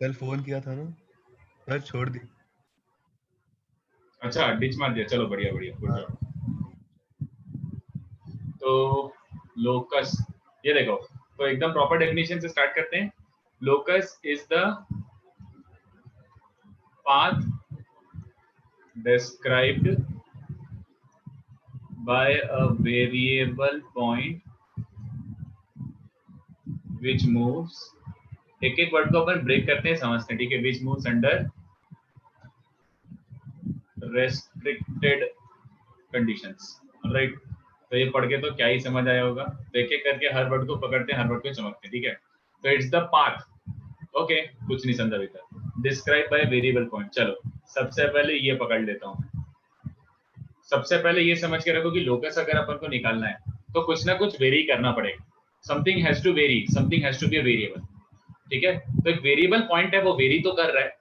कल फोन किया था ना सर, छोड़ दी। अच्छा डिच मार दिया, चलो बढ़िया बढ़िया, गुड जॉब। तो लोकस, ये देखो, तो एकदम प्रॉपर डेफिनेशन से स्टार्ट करते हैं। Locus is the path described by a variable point which moves, एक एक वर्ड को अपन ब्रेक करते हैं, समझते हैं, ठीक है। which moves under restricted conditions, right. तो ये पढ़ के तो क्या ही समझ आया होगा, तो एक एक करके हर वर्ड को पकड़ते हैं, हर वर्ड को चमकते हैं, ठीक है। तो इट्स द पाथ, ओके, कुछ नहीं समझा अभी तक। डिस्क्राइब बाय वेरिएबल पॉइंट, चलो सबसे पहले ये पकड़ लेता हूँ। सबसे पहले ये समझ के रखो कि लोकस अगर अपन को निकालना है तो कुछ ना कुछ वेरी करना पड़ेगा। Something has to vary, something has to be a variable, ठीक है। तो एक वेरिएबल पॉइंट है, वो वेरी तो कर रहा है,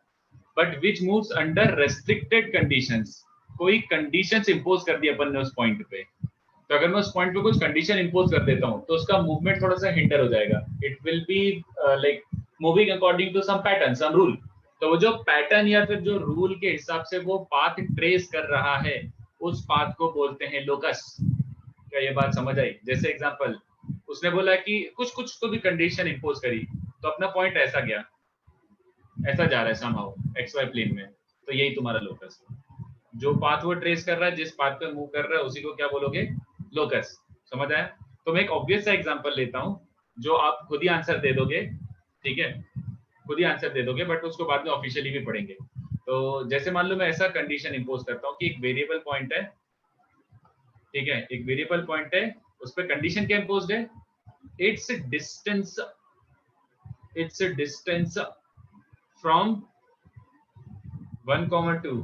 but which moves under restricted conditions. कोई कंडीशंस इंपोज कर दी अपन ने उस पॉइंट पे, तो अगर मैं उस पॉइंट पे कुछ कंडीशन इंपोज कर देता हूँ तो उसका मूवमेंट थोड़ा सा हिंडर हो जाएगा। It will be like moving according to some pattern, some rule. तो वो जो पैटर्न या फिर जो रूल के हिसाब से वो पाथ ट्रेस कर रहा है, उस पाथ को बोलते हैं लोकस। क्या ये बात समझ आई? जैसे एग्जांपल, उसने बोला कि कुछ कुछ तो भी कंडीशन इंपोज करी, तो अपना पॉइंट ऐसा गया, ऐसा जा रहा है समहाउ एक्स वाई प्लेन में, तो यही तुम्हारा लोकस है। जो पाथ वो ट्रेस कर रहा है, जिस पाथ पे मूव कर रहा है, उसी को क्या बोलोगे? लोकस। समझ आया? तो मैं एक ऑब्वियस सा एग्जांपल लेता हूं जो आप खुद ही आंसर दे दोगे, ठीक है, खुद ही आंसर दे दोगे, बट उसको बाद में ऑफिशियली भी पढ़ेंगे। तो जैसे मान लो मैं ऐसा कंडीशन इंपोज करता हूं कि एक वेरिएबल पॉइंट है, ठीक है, एक वेरिएबल पॉइंट है, उस पर कंडीशन क्या इंपोज्ड है? It's distance, it's distance from 1, 2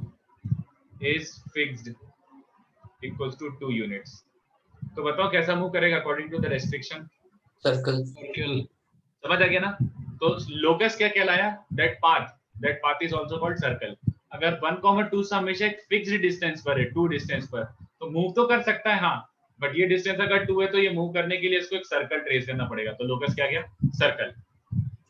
is fixed equals to 2 units। तो बताओ कैसा मूव करेगा according to the restriction? Circle. समझ आ गया ना? तो लोकस क्या कहलाया? That path is also called circle. अगर 1, 2 से हमेशा एक फिक्स्ड डिस्टेंस पर है, 2 डिस्टेंस पर, तो मूव तो कर सकता है, हाँ, बट ये डिस्टेंस अगर 2 है तो ये मूव करने के लिए इसको एक सर्कल ट्रेस करना पड़ेगा। तो लोकस क्या गया? सर्कल।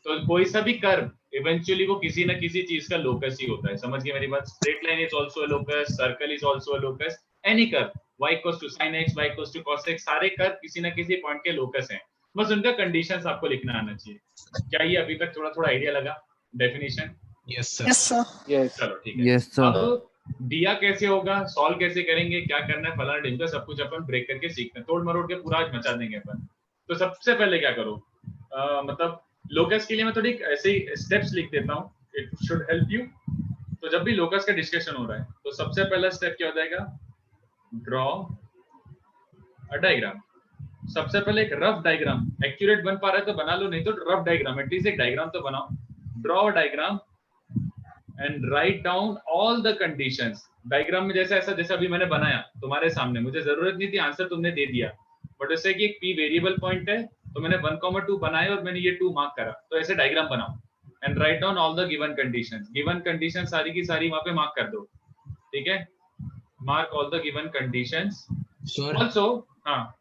तो कोई सा भी कर्व इवेंचुअली वो किसी ना किसी चीज का लोकस ही होता है। समझ गए मेरी बात? Straight line is also a locus, circle is also a locus, any curve, y equals to sin x, y equals to cos x, सारे कर्व किसी ना किसी पॉइंट के लोकस हैं। बस उनका कंडीशंस आपको लिखना आना चाहिए। क्या ये अभी तक थोड़ा थोड़ा आइडिया लगा डेफिनेशन? Yes sir. चलो ठीक है। Yes sir. अब दिया कैसे होगा, सॉल्व कैसे करेंगे, क्या करना है, फलाना ढिमका, सब कुछ अपन ब्रेक करके सीखते हैं, तोड़ मरोड़ के पूरा आज मचा देंगे अपन। तो सबसे पहले क्या करो, मतलब लोकस के लिए मैं थोड़ी ऐसे ही स्टेप्स लिख देता हूँ, इट शुड हेल्प यू। तो जब भी लोकस का डिस्कशन हो रहा है तो सबसे पहला स्टेप क्या हो जाएगा? Draw a diagram. सबसे पहले एक रफ डायग्राम, एक्यूरेट बन पा रहा है तो बना लो, नहीं तो रफ डायग्राम, एटलीस्ट एक डायग्राम तो बनाओ। Draw a diagram and write down all the conditions. Diagram में जैसे ऐसा, जैसे अभी मैंने बनाया तुम्हारे सामने, मुझे जरूरत नहीं थी, आंसर तुमने दे दिया, बट जैसे कि एक पी वेरिएबल पॉइंट है तो मैंने 1, 2 बनाए और मैंने ये 2 मार्क करा, तो ऐसे डायग्राम बनाओ and write down all the given conditions. Given condition सारी की सारी वहां पे मार्क कर दो, ठीक है। Mark all the given conditions also. हाँ,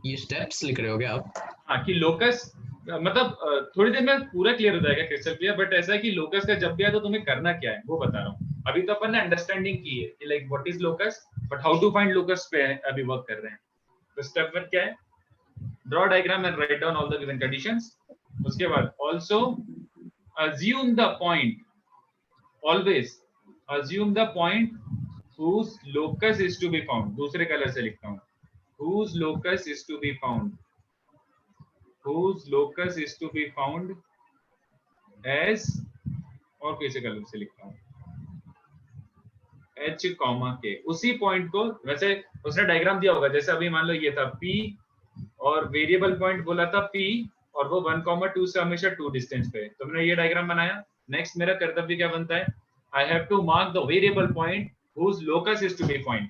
ये स्टेप्स लिख रहे हो क्या आप? हाँ, कि लोकस, मतलब थोड़ी देर में पूरा क्लियर हो जाएगा, क्रिस्टल क्लियर, बट ऐसा है कि लोकस का जब भी आए तो तुम्हें करना क्या है वो बता रहा हूँ। अभी तो अपन ने अंडरस्टैंडिंग की है कि like what is locus, but how to find locus पे अभी वर्क कर रहे हैं। तो स्टेप 1 क्या है? Draw diagram and write down all the given conditions. उसके बाद also assume the point, always assume the point whose locus is to be found। दूसरे कलर से लिखता हूँ, whose locus is to be found, whose locus is to be found as, और किसी colour से लिखता हूँ, h, k। उसी पॉइंट को, वैसे उसने डायग्राम दिया होगा, जैसे अभी मान लो ये था p और वेरिएबल पॉइंट बोला था p, और वो 1, 2 से हमेशा 2 डिस्टेंस पे, तो मैंने ये डायग्राम बनाया। नेक्स्ट मेरा कर्तव्य क्या बनता है? I have to mark the variable point whose locus is to be found,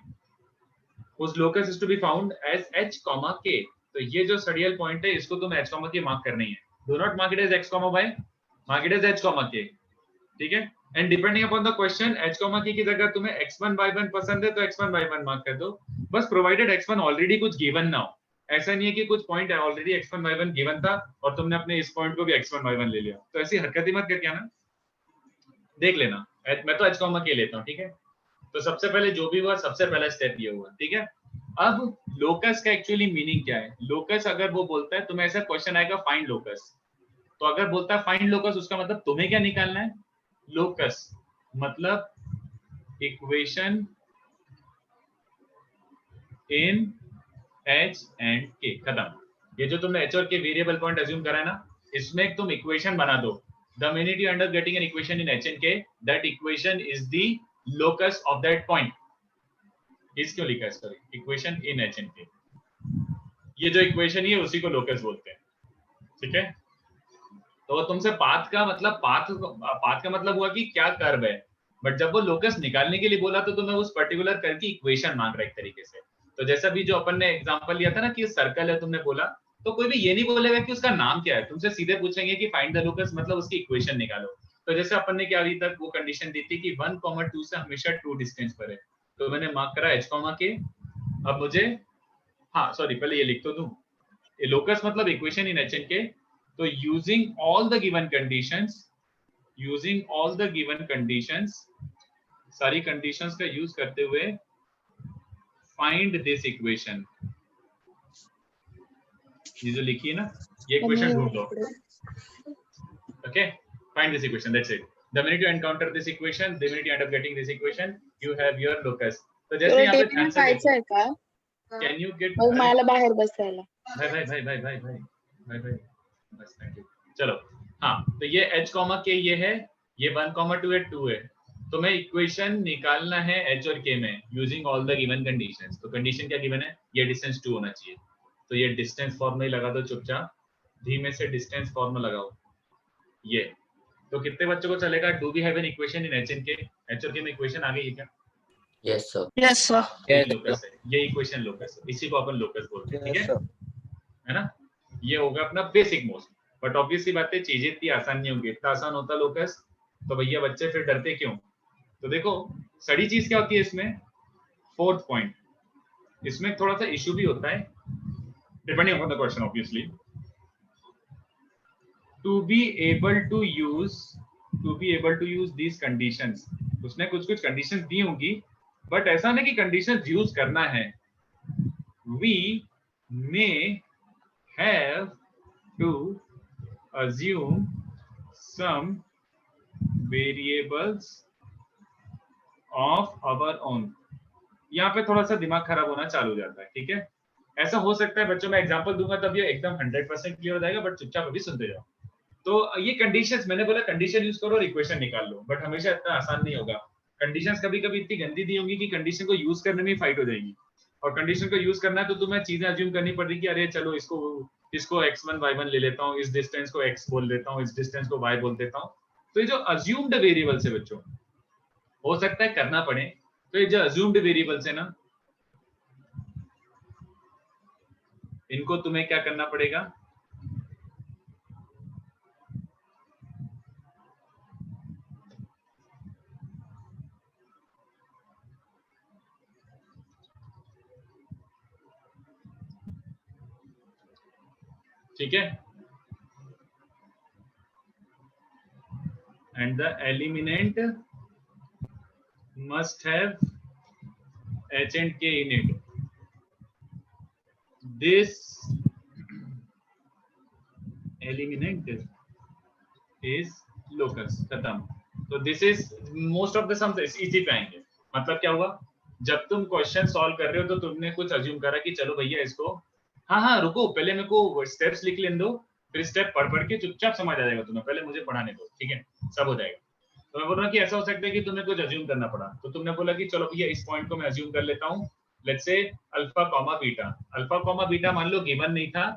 whose locus is to be found as h, k। तो ये जो सडियल पॉइंट है इसको तुम्हें h, k मार्क करनी है। Do not mark it as x, y, mark it as h, k, ठीक है। And depending upon the question, h, k की जगह तुम्हें x1, y1 पसंद है तो x1, y1 मार्क कर दो, बस प्रोवाइडेड x1 ऑलरेडी कुछ गिवन ना हो। ऐसा नहीं है कि कुछ पॉइंट है ऑलरेडी x1, y1 गिवन था और तुमने अपने इस पॉइंट को भी x1, y1 ले लिया, तो ऐसी हरकत ही मत करके ना। देख लेना, मैं तो h कॉमा के लेता हूँ, ठीक है। तो सबसे पहले जो भी हुआ, सबसे पहला स्टेप ये हुआ, ठीक है। अब लोकस का एक्चुअली मीनिंग क्या है? लोकस अगर वो बोलता है, तुम्हें ऐसा क्वेश्चन आएगा फाइंड लोकस, तो अगर बोलता है फाइंड लोकस, उसका मतलब तुम्हें क्या निकालना है? लोकस मतलब equation in h and k, खत्म। ये जो तुमने h और k वेरिएबल पॉइंट अज्यूम करा है ना, इसमें तुम इक्वेशन बना दो। The minute you end up getting an equation in h and k, that equation is the locus of that point. इस क्यों लिखा है? Sorry, equation in h and k, ये जो इक्वेशन है उसी को लोकस बोलते हैं, ठीक है। तो तुमसे पाथ का मतलब पाथ का मतलब हुआ कि क्या कर्व है, बट जब वो लोकस निकालने के लिए बोला तो तुम्हें उस पर्टिकुलर कर्व की इक्वेशन मांग रहा है एक तरीके से। तो जैसा भी जो अपन ने एग्जांपल लिया था ना कि सर्कल है, तुमने बोला, तो कोई भी ये नहीं बोलेगा कि उसका नाम क्या है, तुमसे सीधे पूछेंगे कि फाइंड द लोकस मतलब उसकी इक्वेशन निकालो। तो जैसे अपन ने क्या अभी तक वो कंडीशन दी थी कि 1, 2 से हमेशा 2 डिस्टेंस पर है, तो मैंने मार्क करा h, k। अब मुझे, हाँ सॉरी, पहले ये लिख तो दूं, लोकस मतलब equation in h and k। तो using all the given conditions, सारी कंडीशंस का यूज करते हुए फाइंड दिस इक्वेशन, ये जो लिखी है ना, ये इक्वेशन ढूंढ लो। Okay, find this equation, that's it. The minute you encounter this equation, the minute you end up getting this equation, you have your locus. तो जैसे यहाँ पे ध्यान से देखो, can you get, मला बाहेर बसायला, भाई बस, थैंक यू। चलो, हाँ, तो ये h, k ये है, ये 1, 2 है, 2 है। तुम्हें इक्वेशन निकालना है h और k में using all the given conditions. तो कंडीशन क्या गिवन है? ये डिस्टेंस 2 होना चाहिए, तो ये डिस्टेंस फॉर्मूला ही लगा दो चुपचाप, धीमे से डिस्टेंस फॉर्मूला लगाओ। ये तो कितने बच्चों को चलेगा? Do we have an equation in h and k? h और k में इक्वेशन आ गई है क्या? यस सर, यस सर, ये लोकस है, ये इक्वेशन लोकस है, इसी को अपन लोकस बोलते हैं, ठीक है ना। ये होगा अपना बेसिक मोस्ट, बट ऑब्वियसली बात है चीजें इतनी आसान नहीं होंगी। इतना आसान होता लोकस तो भैया बच्चे फिर डरते क्यों? तो देखो सड़ी चीज क्या होती है इसमें, फोर्थ पॉइंट, इसमें थोड़ा सा इशू भी होता है depending on the question obviously. To be able to use these conditions, उसने कुछ कंडीशंस दी होंगी, बट ऐसा नहीं कि कंडीशंस यूज करना है। We may have to assume some variables of our own। यहाँ पे थोड़ा सा दिमाग खराब होना चालू हो जाता है, ठीक है। ऐसा हो सकता है बच्चों, मैं एग्जांपल दूंगा तब ये एकदम 100% क्लियर हो जाएगा, बट चुपचाप अभी सुनते जाओ। तो ये कंडीशंस, मैंने बोला कंडीशन यूज करो और इक्वेशन निकाल लो, बट हमेशा इतना आसान नहीं होगा। कंडीशंस कभी कभी इतनी गंदी दी होंगी कि कंडीशन को यूज करने में फाइट हो जाएगी, और कंडीशन को यूज करना है तो तुम्हें चीजें अज्यूम करनी पड़ेगी कि अरे चलो इसको x1 y1 ले लेता हूँ, इस डिस्टेंस को x बोल देता हूँ, इस डिस्टेंस को y बोल देता हूँ। तो ये जो अज्यूम्ड वेरिएबल्स है बच्चों, हो सकता है करना पड़े, तो ये जो अज्यूम्ड वेरिएबल्स है ना, इनको तुम्हें क्या करना पड़ेगा? ठीक है, and the eliminant must have h and k in it. This eliminant is locus, खत्म। तो this is most of the sums इसी पे आएंगे। मतलब क्या हुआ, जब तुम क्वेश्चन सॉल्व कर रहे हो तो तुमने कुछ अज्यूम करा कि चलो भैया इसको, हाँ रुको, पहले मेरे को स्टेप्स लिख लेने दो, फिर स्टेप पढ़ के चुपचाप समझ आ जाएगा तुम्हें, पहले मुझे पढ़ाने दो, ठीक है, सब हो जाएगा। तो मैं बोल रहा हूँ कि ऐसा हो सकता है कि तुम्हें कुछ अज्यूम करना पड़ा, तो तुमने बोला कि चलो भैया इस पॉइंट को मैं अज्यूम कर लेता हूँ, let's say alpha comma beta मान लो गिवन नहीं था,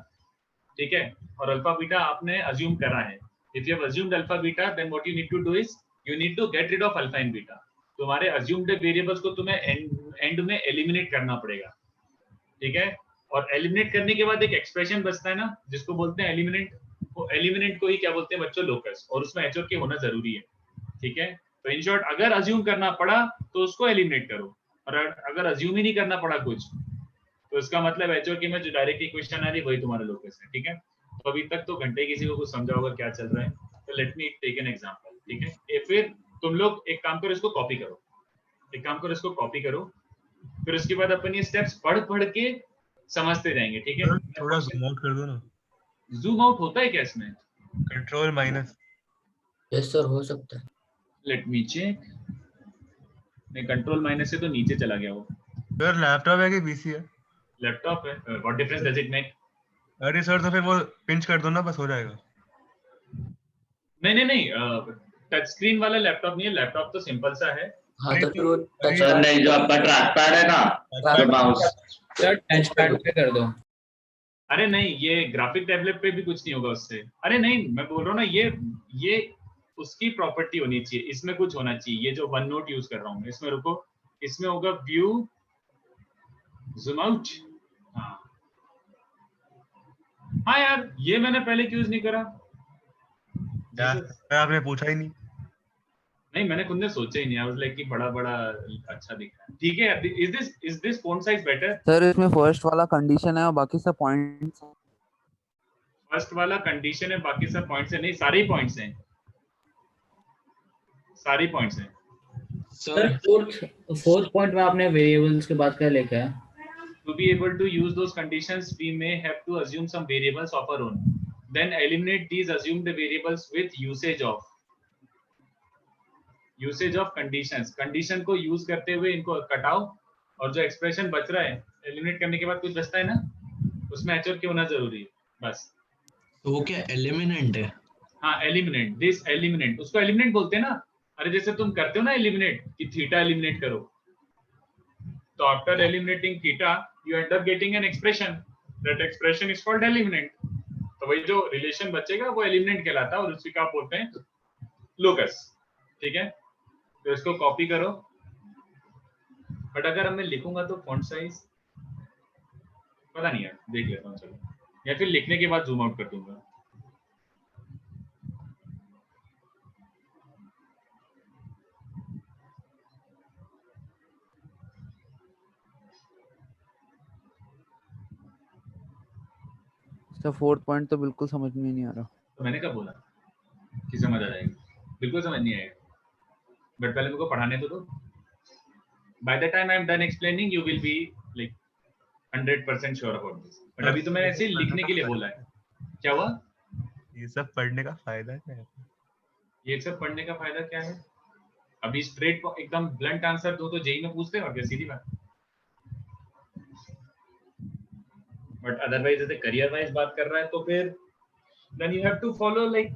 ठीक है, और अल्फा बीटा आपने अज्यूम करा है। If you have assumed alpha beta, then what you need to do is you need to get rid of alpha and beta. तुम्हारे अज्यूम्ड वेरिएबल्स को तुम्हें एंड में एलिमिनेट करना पड़ेगा, ठीक है। और एलिमिनेट करने के बाद एक एक्सप्रेशन बचता है ना, जिसको बोलते हैं एलिमिनेंट। वो एलिमिनेंट को ही क्या बोलते हैं बच्चों? लोकस, और उसमें एच और के होना जरूरी है, ठीक है। तो इन शॉर्ट, अगर अज्यूम करना पड़ा तो उसको एलिमिनेट करो, और अगर अज्यूम ही नहीं करना पड़ा कुछ, तो इसका मतलब एच और के में जो डायरेक्ट इक्वेशन आ रही है वही तुम्हारा लोकस है, ठीक है। तो अभी तक तो घंटे किसी को कुछ समझा होगा क्या चल रहा है। तो let me take an example, ठीक है। फिर तुम लोग एक काम करो, इसको कॉपी करो, फिर उसके बाद अपन ये स्टेप्स पढ़ के समझते जाएंगे, ठीक है? थोड़ा जूम आउट कर दो ना। जूम आउट होता है क्या इसमें? Control minus. यस सर, हो सकता है। Let me check. नहीं, कंट्रोल माइनस से तो नीचे चला गया वो। सर लैपटॉप है कि पीसी है? लैपटॉप है। What difference does it make? अरे सर तो फिर वो पिंच कर दो ना, बस हो जाएगा। नहीं, टच स्क्रीन वाला लैपटॉप नहीं है, लैपटॉप तो सिंपल सा है। हाँ तो फिर वो टच सर नहीं, जो आपका ट्रैक पैड है ना, जो माउस, सर टच पैड पे कर दो। अरे नहीं, ये ग्राफिक टैबलेट पे भी कुछ नहीं होगा उससे। अरे नहीं, मैं बोल रहा हूँ ना, ये उसकी प्रॉपर्टी होनी चाहिए, इसमें कुछ होना चाहिए। ये जो वन नोट यूज कर रहा हूँ, इसमें रुको, इसमें होगा व्यू जूम आउट। हाँ यार, ये मैंने पहले क्यों यूज नहीं करा? आपने पूछा ही नहीं। नहीं, मैंने खुद ने सोचा ही नहीं। आई वाज लाइक कि बड़ा अच्छा दिख रहा है। ठीक है, is this font size better? Sir इसमें फर्स्ट वाला कंडीशन है और बाकी सब पॉइंट्स। फर्स्ट वाला कंडीशन है, बाकी सब पॉइंट्स है। नहीं, सारे पॉइंट्स हैं, सारी पॉइंट्स हैं। सर फोर्थ पॉइंट में आपने वेरिएबल्स के बाद क्या लिखा है? To be able to use those conditions, we may have to assume some variables of our own. Then eliminate these assumed variables with usage of conditions. Condition को use करते हुए इनको कटाओ, और जो एक्सप्रेशन बच रहा है एलिमिनेट करने के बाद कुछ बचता है ना, उसमें एच और के होना जरूरी है बस। तो वो क्या एलिमिनेंट है? हाँ, एलिमिनेट, दिस एलिमिनेट, उसको एलिमिनेट बोलते हैं ना। अरे जैसे तुम करते हो ना एलिमिनेट, कि थीटा एलिमिनेट करो, तो after eliminating theta you end up getting an expression. That expression is called eliminant. तो वही जो रिलेशन बचेगा वो एलिमिनेंट कहलाता है, और उसी का आप बोलते हैं लोकस। ठीक है, तो इसको कॉपी करो। बट अगर अब मैं लिखूंगा तो फॉन्ट साइज पता नहीं यार, देख लेता हूँ चलो, या फिर लिखने के बाद जूम आउट कर दूंगा। इसका फोर्थ पॉइंट तो बिल्कुल समझ में नहीं आ रहा। तो मैंने कब बोला कि समझ आ जाएगा? बिल्कुल समझ नहीं आएगा, बट पहले मेरे को पढ़ाने तो दो। By the time I am done explaining, you will be like 100% sure about this. But अभी तो मैंने ऐसे लिखने के लिए बोला है। क्या हुआ? ये सब पढ़ने का फायदा क्या है? ये सब पढ़ने का फायदा क्या है? अभी स्ट्रेट एकदम ब्लंट आंसर दो तो जेई में पूछते हो क्या? सीधी बात। बट अदरवाइज जैसे करियर वाइज बात कर रहा है तो फिर then you have to follow like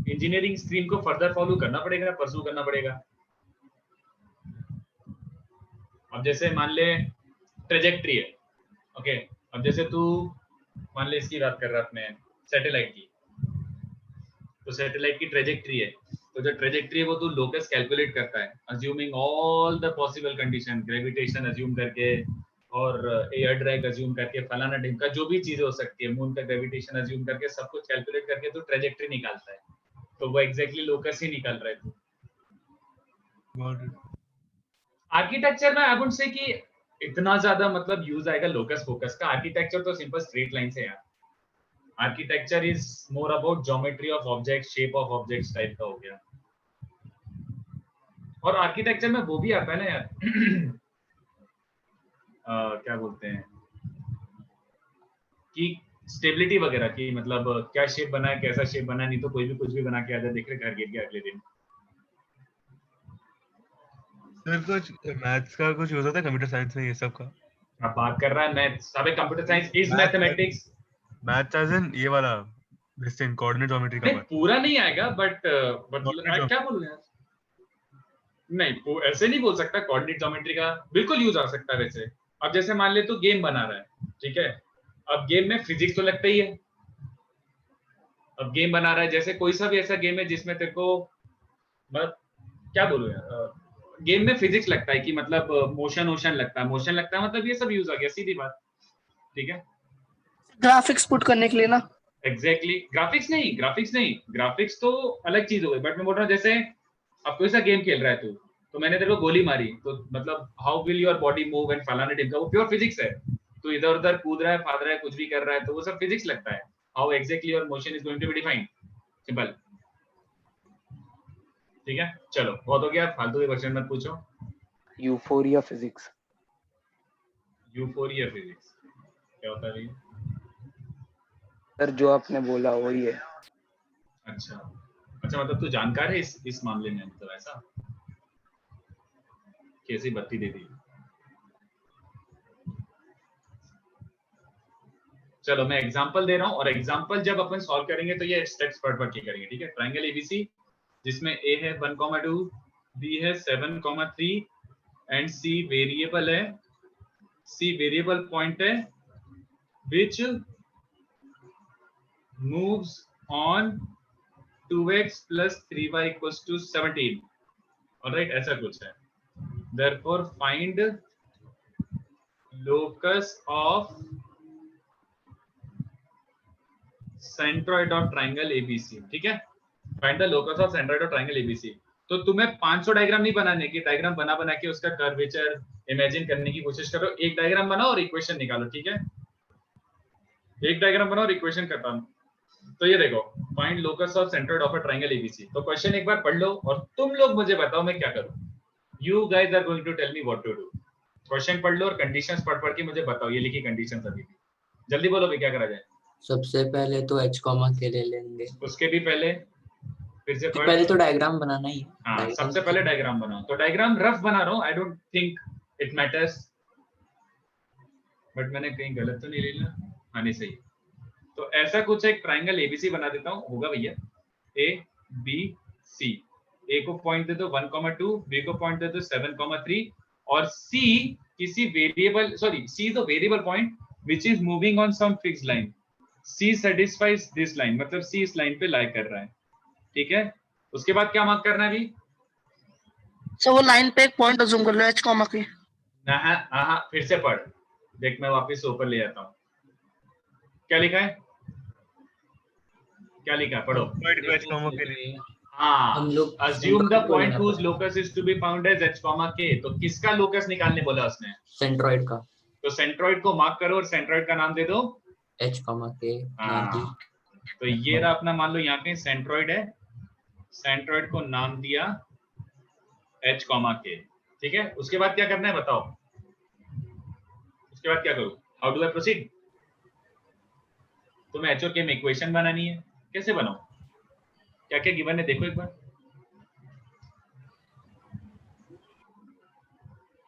engineering stream को फर्दर फॉलो करना पड़ेगा, परस्यू करना पड़ेगा। अब जैसे मान ले ट्रेजेक्ट्री है, ओके, अब जैसे तू मान ले इसकी बात कर रहा है अपने सैटेलाइट की, तो सैटेलाइट की ट्रेजेक्ट्री है, तो जो ट्रेजेक्ट्री है वो तू लोकस कैलकुलेट करता है, assuming all the possible condition, gravitation assume करके और एयर ड्रैग अज्यूम करके, फलाना ढिमका जो भी चीजें हो सकती है, मून का ग्रेविटेशन अज्यूम करके सब कुछ कैलकुलेट करके तो ट्रेजेक्ट्री निकालता है, तो वो एग्जैक्टली लोकस ही निकाल रहा है तू। आर्किटेक्चर में आई वुड से कि इतना ज्यादा मतलब यूज आएगा लोकस फोकस का। आर्किटेक्चर तो सिंपल स्ट्रेट लाइन से यार। Architecture is more about geometry of object, shape of objects type का हो गया। और आर्किटेक्चर में वो भी आता है ना यार क्या बोलते हैं कि स्टेबिलिटी वगैरह की, मतलब क्या शेप बना है, कैसा शेप बना है, नहीं तो कोई भी कुछ भी बना के आ जाए, देख रहे घर गिर गया अगले दिन। सर कुछ मैथ्स का कुछ यूज होता है कंप्यूटर साइंस में ये सब का? आप बात कर रहा है मैथ्स, अबे computer science is mathematics. Maths as in ये वाला डिस्टेंस कोऑर्डिनेट ज्योमेट्री का बात। पूरा नहीं आएगा बट क्या बोलूं यार, नहीं वो ऐसे नहीं बोल सकता। कोऑर्डिनेट ज्योमेट्री का बिल्कुल यूज आ सकता है वैसे। अब जैसे मान ले तो गेम बना रहा है, ठीक है, अब गेम में फिजिक्स तो लगता ही है। अब गेम बना रहा है, जैसे कोई सा भी ऐसा गेम है जिसमें तेरे को मतलब क्या बोलूं यार, गेम में फिजिक्स लगता है कि मतलब मोशन लगता है, मतलब ये सब यूज आ गया, सीधी बात। ठीक है, ग्राफिक्स पुट करने के लिए ना। एग्जैक्टली ग्राफिक्स नहीं, ग्राफिक्स तो अलग चीज हो गई। बट मैं बोल रहा हूँ जैसे अब कोई सा गेम खेल रहा है तू, तो मैंने तेरे को गोली मारी, तो मतलब how will your body move and फलाना ढिमका, वो प्योर फिजिक्स है। तो इधर उधर कूद रहा है, फाद रहा है, कुछ भी कर रहा है, तो वो सब फिजिक्स लगता है। How exactly your motion is going to be defined, simple. ठीक है, चलो बहुत हो गया, फालतू के क्वेश्चन मत पूछो। Euphoria physics. यूफोरिया फिजिक्स क्या होता है भैया? सर जो आपने बोला वही है। अच्छा अच्छा, मतलब तू जानकार है इस मामले में, मतलब ऐसा? कैसी बत्ती दे दी। चलो मैं एग्जांपल दे रहा हूँ, और एग्जांपल जब अपन सॉल्व करेंगे तो ये स्टेप्स पढ़ के करेंगे, ठीक है। ट्रायंगल एबीसी जिसमें ए है 1,2, बी है 7,3 एंड सी वेरिएबल है, सी वेरिएबल पॉइंट है which moves on 2x plus 3y equals to 17. Alright, ऐसा कुछ है। Therefore find locus of centroid of triangle ABC, ठीक है। Find the locus of centroid of triangle ABC। तो तुम्हें 500 डायग्राम नहीं बनाने की, डायग्राम बना बना के उसका कर्वेचर इमेजिन करने की कोशिश करो। एक डायग्राम बनाओ और इक्वेशन निकालो, ठीक है। एक डायग्राम बनाओ और इक्वेशन करता हूं। तो ये देखो, find locus of centroid of a triangle ABC. तो क्वेश्चन एक बार पढ़ लो और तुम लोग मुझे बताओ मैं क्या करूं। You guys are going to tell me what to do. Question पढ़ लो और कंडीशंस पढ़ पढ़ के मुझे बताओ, ये लिखी कंडीशंस अभी भी। जल्दी बोलो भाई, क्या करा जाए। सबसे पहले तो h कॉमा के ले लेंगे। उसके भी पहले फिर से पढ़। पहले तो डायग्राम बनाना ही है। हाँ, सबसे पहले डायग्राम बनाओ। तो डायग्राम रफ बना रहा हूँ, I don't think it matters, but मैंने कहीं गलत तो नहीं ले लिया? हाँ नहीं, सही। तो ऐसा कुछ एक ट्रायंगल एबीसी बना देता हूँ, होगा भैया ए बी सी। ए को पॉइंट दे दो 1,2, बी को पॉइंट दे दो 7,3 और सी किसी variable, sorry C is a variable point which is moving on some fixed line. C satisfies this line, मतलब सी इस लाइन पे लाई कर रहा है, ठीक है। उसके बाद क्या मार्क करना है अभी? सर वो लाइन पे एक पॉइंट अज्यूम कर लो h कॉमा की। हाँ, फिर से पढ़ देख, मैं वापस ऊपर ले जाता हूँ। क्या लिखा है, क्या लिखा है, पढ़ो। हाँ, हम लोग assume the point whose locus is to be found as h, k। तो किसका लोकस निकालने बोला उसने? सेंट्रॉइड का। तो सेंट्रॉइड को मार्क करो और सेंट्रॉइड का नाम दे दो h कॉमा के। हाँ, तो ये रहा अपना, मान लो यहाँ कहीं सेंट्रॉइड है, सेंट्रॉइड को नाम दिया h, k, ठीक है। उसके बाद क्या करना है बताओ, उसके बाद क्या करूं? How do I proceed? तुम्हें h और k में इक्वेशन बनानी है, कैसे बनाऊं? क्या क्या गिवन है देखो एक बार,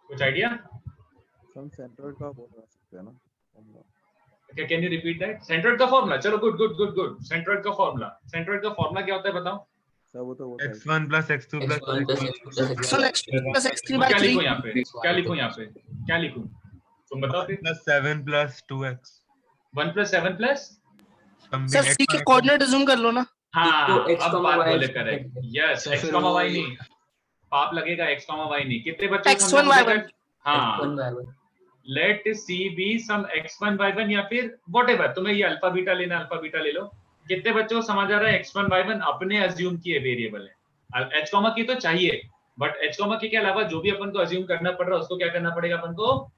कुछ आइडिया? हम सेंट्रोइड का बोल सकते हैं ना। क्या, can you repeat that? Centroid का फॉर्मूला, चलो good good good good. Centroid का फॉर्मूला, सेंट्रोइड का फॉर्मूला क्या होता है बताओ? सर वो तो x1 plus x2 plus x1 plus x1 x2 plus x3 by क्या 3 लिखूं यहाँ पे, क्या लिखूं यहाँ पे, क्या लिखूं तुम बताओ फिर। plus 7 plus 2x 1 plus 7 plus, sir c के कोऑर्डिनेट अज्यूम कर लो ना। हाँ तो x, अब बात y बोले करेक्ट। यस, तो x, फिर y वो नहीं, पाप लगेगा x, y नहीं। कितने बच्चे x1 y1। हाँ, x1 y1। Let C be some x1 y1 या फिर व्हाटएवर, तुम्हें ये अल्फा बीटा लेना, अल्फा बीटा ले लो। कितने बच्चों को समझ आ रहा है? x1 y1 अपने अज्यूम किए वेरिएबल है। h, की तो चाहिए, बट h, के अलावा जो भी अपन को अज्यूम करना पड़ रहा है उसको क्या करना पड़ेगा अपन को?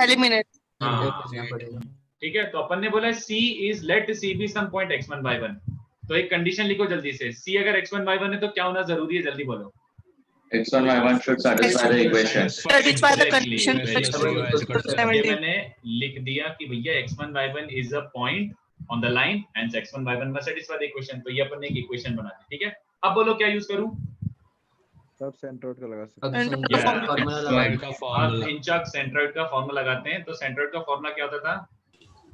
एलिमिनेट। करना पड़ेगा। ठीक है, तो अपन ने बोला c is let c be some point x1 y1। तो एक कंडीशन लिखो जल्दी से, c अगर x1 y1 है तो क्या होना जरूरी है, जल्दी बोलो। x1 y1 should satisfy the equation. Satisfy the condition ये मैंने लिख दिया कि भैया x1 y1 is a point on the line and x1 y1 must satisfy the equation। तो ये अपन ने एक इक्वेशन बना दी, ठीक है। अब बोलो क्या यूज करूं? सब सेंट्रोइड का लगा सकते अब हैं। सेंट्रॉइड का फॉर्मूला सेंट्रोइड का अब फॉर्मूला इंचक सेंट्रोइड का फॉर्मूला लगाते हैं। तो सेंट्रोइड का फॉर्मूला क्या होता था?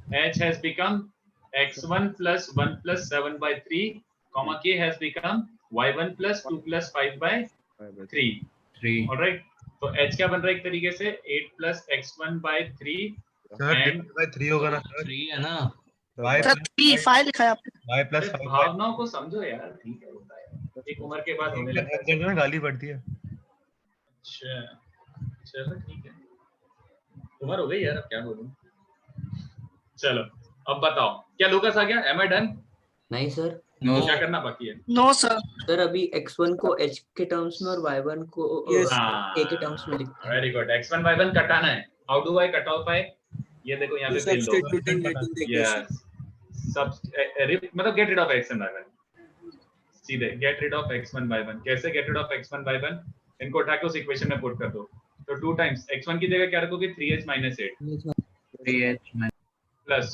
h has become x1 plus 1 plus 7 by 3, comma k has become y1 plus 2 plus 5 by 3। Alright, तो h क्या बन रहा है एक तरीके से 8 plus x1 by 3 sir and 3 होगा ना सर? 3 है ना। y सर 3 5 लिखा है आपने। y plus 5 भावनाओं को समझो यार, ठीक है होता है, एक उम्र के बाद होने लगता है। में गाली पड़ती है। अच्छा चलो ठीक है, उम्र हो गई यार, अब क्या बोलूं। चलो अब बताओ, क्या लोकस आ गया? Am I done? नहीं सर। तो क्या करना बाकी है? No sir. सर अभी x1 को h के टर्म्स में और y1 को k के टर्म्स में लिखते हैं। वेरी गुड, x1 y1 कटाना है। How do I cut off I? ये देखो यहाँ पे फिल दो। यस, सब मतलब get rid of x and y1। सीधे gate rid of x1 by 1। कैसे gate rid of x1 by 1? इनको उठा के उस इक्वेशन में पुट कर दो। तो 2 टाइम्स x1 की जगह क्या रखोगे 3h - 8 3h plus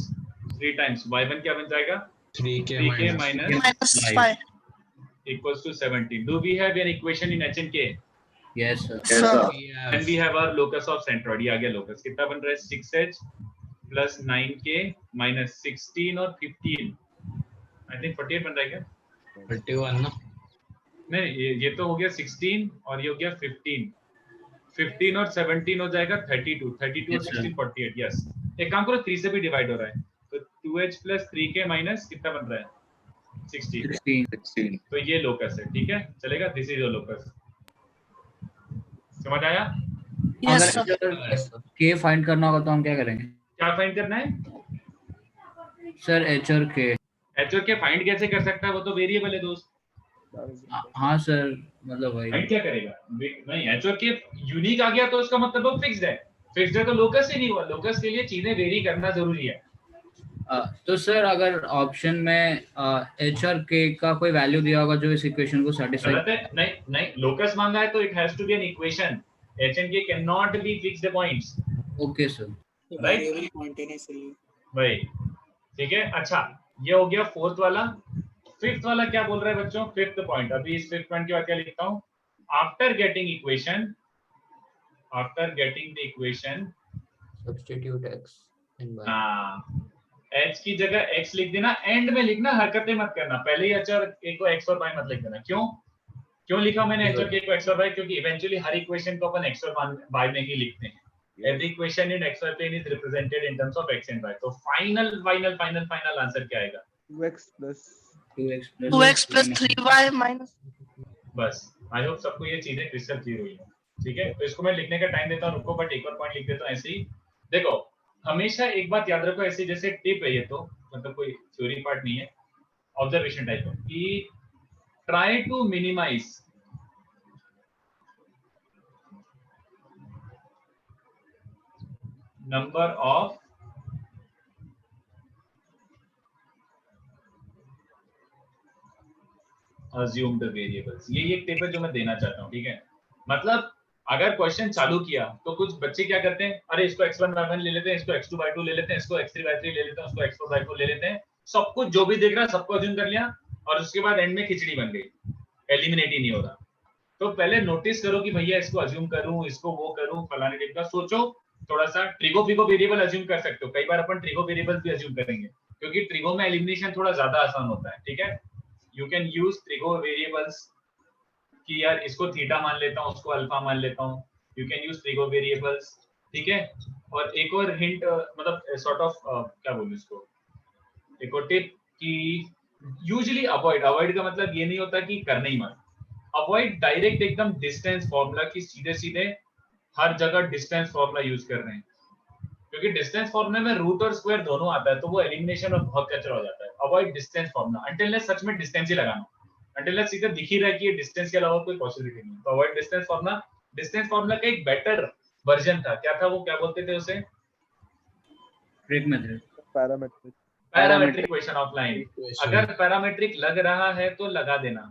3 times y1 क्या बन जाएगा 3k 3k minus minus -5 equals to 17। Do we have an equation in h and k? yes sir Yes, sir. And we have our locus of centroid। ये आ गया locus। कितना बन रहा है 6h plus 9k minus 16 और 15। I think 48 बन रहा है क्या? 31 ना। नहीं ये तो हो गया 16 और ये हो गया 15। 15 और 17 हो जाएगा 32। 32 और Yes, sir. 16 48। यस एक काम करो 3 से भी डिवाइड हो रहा है तो 2h plus 3k minus कितना बन रहा है 16। 16 तो ये लोकस है। ठीक है चलेगा। This is your locus. समझ आया? यस अगर सर k फाइंड करना होगा तो हम क्या करेंगे क्या फाइंड करना है? सर h और k? h और k फाइंड कैसे कर सकता है? वो तो वेरिएबल है दोस्त। हाँ सर मतलब भाई फाइंड क्या करेगा? नहीं h और k यूनिक आ गया तो उसका मतलब वो फिक्स्ड है। फिक्स्ड है तो लोकस ही नहीं हुआ। लोकस के लिए चीजें वेरी करना जरूरी है। तो सर अगर ऑप्शन में h और k का कोई वैल्यू दिया होगा जो इस इक्वेशन को सेटिस्फाई गलत है। नहीं नहीं लोकस मांगा है तो it has to be an equation. h and k can not be fixed points. Okay sir right भाई ठीक है। अच्छा ये हो गया फोर्थ वाला। फिफ्थ वाला क्या बोल रहा है बच्चों? Fifth point. अभी इस फिफ्थ पॉइंट के बाद क्या लिखता हूं? After getting the equation substitute x and y h की जगह x लिख देना। एंड में लिखना, हरकतें मत करना। पहले ही h और k को x और y मत लिख देना। क्यों लिखा मैंने h और k को x और y? क्योंकि इवेंचुअली हर इक्वेशन को अपन x और y में ही लिखते हैं। Every equation in xy plane is represented in terms of x and y। तो फाइनल आंसर क्या आएगा? 2x plus 3y minus बस आई होप सबको ये चीजें क्रिस्टल क्लियर हुई है। ठीक है तो इसको मैं लिखने का टाइम देता हूं, रुको। बट एक और पॉइंट लिख देता हूं ऐसे ही। देखो हमेशा एक बात याद रखो, ऐसे जैसे टिप है ये तो मतलब कोई थ्योरी पार्ट नहीं है, ऑब्जर्वेशन टाइप है कि try to minimize number of assumed variables। ये एक टिप है जो मैं देना चाहता हूँ। ठीक है मतलब अगर क्वेश्चन चालू किया तो कुछ बच्चे क्या करते हैं, अरे इसको x1 by 1 ले लेते हैं, इसको x2 by 2 ले लेते हैं, इसको x3 by 3 ले लेते हैं, उसको x4 by 4 ले लेते हैं। सब कुछ जो भी देख रहा है सबको अज्यूम कर लिया और उसके बाद एंड में खिचड़ी बन गई, एलिमिनेट ही नहीं हो रहा। तो पहले नोटिस करो कि भैया इसको अज्यूम करूं, इसको वो करूं, फलाने टाइप का सोचो। थोड़ा सा ट्रिगो फिगो वेरिएबल अज्यूम कर सकते हो। कई बार अपन ट्रिगो वेरिएबल भी अज्यूम करेंगे क्योंकि ट्रिगो में एलिमिनेशन थोड़ा ज्यादा आसान होता है। ठीक है you can use trigo variables कि यार इसको थीटा मान लेता हूं, उसको अल्फा मान लेता हूं। You can use trigo variables. ठीक है और एक और हिंट मतलब सॉर्ट ऑफ क्या बोलूं इसको, एक और टिप कि यूजुअली अवॉइड का मतलब ये नहीं होता कि करना ही मत। अवॉइड डायरेक्ट एकदम डिस्टेंस फॉर्मूला की सीधे सीधे हर जगह डिस्टेंस फॉर्मूला यूज कर रहे हैं क्योंकि डिस्टेंस फॉर्मूला में रूट और स्क्वायर दोनों आता है तो वो एलिमिनेशन और बहुत कचरा हो जाता है। अवॉइड डिस्टेंस फॉर्मूला अंटिल सच में डिस्टेंस ही लगाना, अंटिल सीधे दिख ही रहा है कि ये डिस्टेंस के अलावा कोई पॉसिबिलिटी नहीं। तो avoid distance formula. Distance formula का एक बेटर वर्जन था, क्या था वो, क्या बोलते थे उसे? Trick method, parametric equation of line. अगर पैरामेट्रिक लग रहा है तो लगा देना,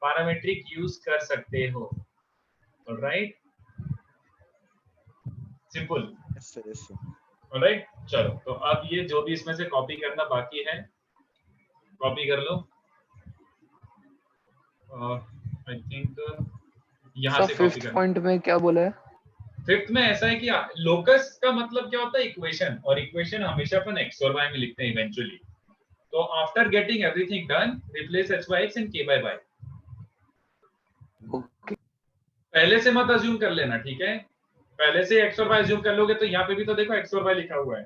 पैरामेट्रिक यूज कर सकते हो। Alright simple. ऑलराइट चलो तो अब ये जो भी इसमें से कॉपी करना बाकी है कॉपी कर लो। आई थिंक यहाँ से कॉपी फिफ्थ करना। पॉइंट में क्या बोला है? फिफ्थ में ऐसा है कि लोकस का मतलब क्या होता है? इक्वेशन। और इक्वेशन हमेशा अपन x और y में लिखते हैं इवेंचुअली। तो after getting everything done replace h by x and k by y। Okay पहले से मत अज्यूम कर लेना, ठीक है? पहले से x और y अज्यूम कर लोगे तो यहाँ पे भी तो देखो x और y लिखा हुआ है,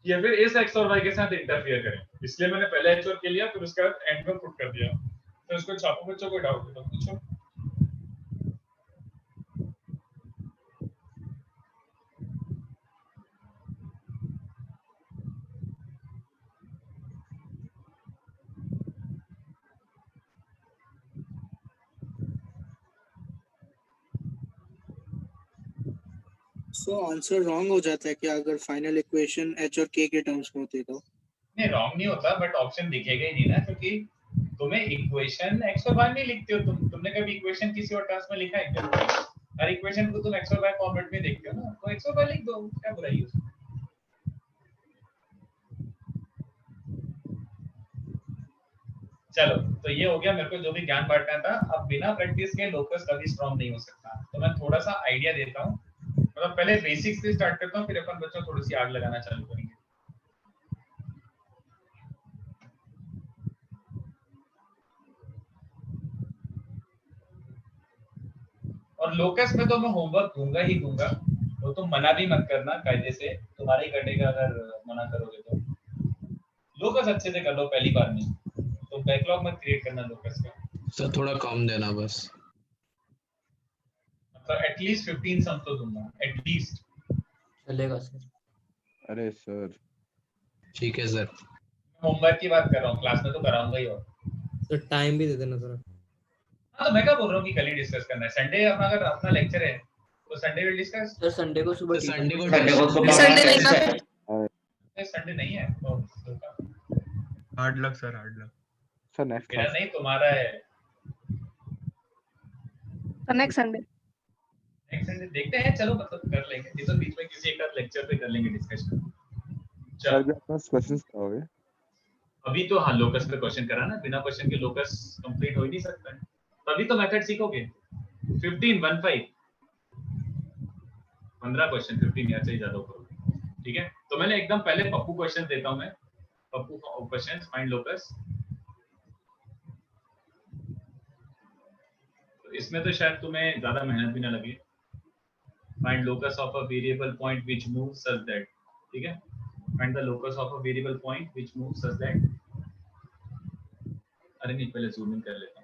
या फिर इस x और y के साथ इंटरफियर करें। इसलिए मैंने पहले h और k लिया फिर उसके बाद एंड में पुट कर दिया। तो इसको छापो बच्चों, को डाउट है तो पूछो। सो आंसर रॉन्ग हो जाता है क्या अगर फाइनल इक्वेशन h और k के टर्म्स में होती है तो? नहीं रॉन्ग नहीं होता, बट ऑप्शन दिखेगा ही नहीं ना, क्योंकि तुम्हें इक्वेशन x और y में लिखते हो तुमने कभी इक्वेशन किसी और टर्म्स में लिखा है क्या? हर इक्वेशन को तुम x और y फॉर्मेट में देखते हो ना, तो x और y लिख दो, क्या बुराई है उसमें? चलो, तो ये हो गया मेरे को जो भी ज्ञान बांटना था। अब बिना प्रैक्टिस के लोकस कभी स्ट्रांग नहीं हो सकता, तो मैं थोड़ा सा आइडिया देता हूँ। मतलब पहले बेसिक्स से स्टार्ट करता हूँ, फिर अपन बच्चों थोड़ी सी आग लगाना चालू करेंगे। और लोकस में तो मैं होमवर्क दूंगा ही दूंगा, वो तुम मना भी मत करना, कायदे से तुम्हारा ही कटेगा अगर मना करोगे तो। लोकस अच्छे से कर लो पहली बार में, तो बैकलॉग मत क्रिएट करना लोकस का। सर थोड़ा कम देना बस। मतलब एटलीस्ट 15 सम तो दूंगा, एटलीस्ट। चलेगा सर। अरे सर ठीक है सर। होमवर्क की बात कर रहा हूँ, क्लास में तो कराऊंगा ही। और तो टाइम भी दे देना थोड़ा। हाँ, तो मैं क्या बोल रहा हूँ कि कल ही डिस्कस करना है। संडे अपना अगर अपना लेक्चर है तो Sunday will discuss. Sir Sunday को सुबह संडे को संडे नहीं है तो hard luck sir, hard luck sir. Next मेरा नहीं तुम्हारा है। नेक्स्ट संडे देखते हैं, चलो मतलब कर लेंगे, ये तो बीच में किसी एक लेक्चर पे कर लेंगे डिस्कशन। सर भी अपना क्वेश्चंस कराओगे? अभी तो हाँ लोकस पे क्वेश्चन करा ना, बिना क्वेश्चन के लोकस कंप्लीट हो ही नहीं सकता है। तभी तो मेथड सीखोगे। 15 क्वेश्चन 15 या चाहिए ज्यादा करोगे, ठीक है। तो मैंने एकदम पहले पप्पू क्वेश्चन देता हूं मैं, पप्पू क्वेश्चन फाइंड लोकस। तो इसमें तो शायद तुम्हें ज्यादा मेहनत भी ना लगे। Find locus of a variable point which moves such that, ठीक है। Find the locus of a variable point which moves such that. अरे नहीं, पहले जूम इन कर लेता हूं।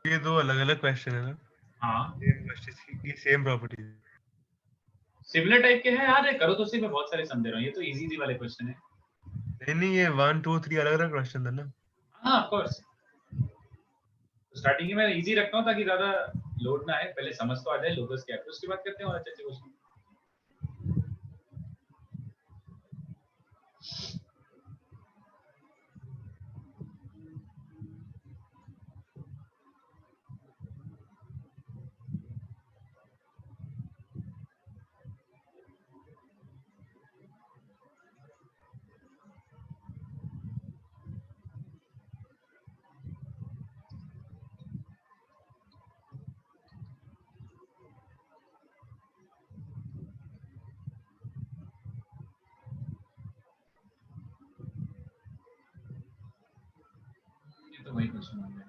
ये दो अलग अलग क्वेश्चन है ना? हाँ, सेम प्रॉपर्टी, सिमिलर टाइप के हैं यार। करो तो सही, मैं बहुत सारे समझ रहा हूँ। ये तो इजी वाले क्वेश्चन है। नहीं ये 1 2 3 अलग अलग क्वेश्चन था ना। हाँ ऑफ कोर्स, स्टार्टिंग में इजी रखता हूँ ताकि ज्यादा लोड ना आए, पहले समझ तो आ जाए लोकस क्या है, उसके बाद करते हैं और अच्छे अच्छे क्वेश्चन। ये तो वही क्वेश्चन हो गया।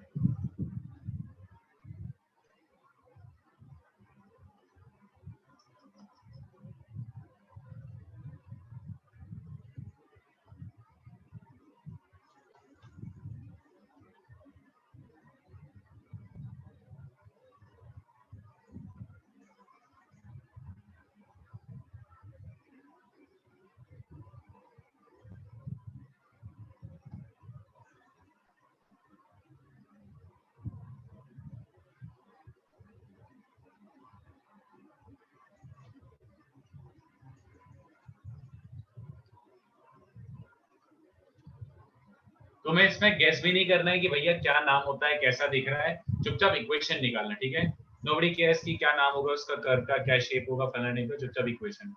तुम्हें इसमें गेस भी नहीं करना है कि भैया क्या नाम होता है, कैसा दिख रहा है, चुपचाप इक्वेशन निकालना, ठीक है। नोबडी केयर्स कि क्या नाम होगा उसका, कर्व का क्या शेप होगा, फलाने का, चुपचाप इक्वेशन।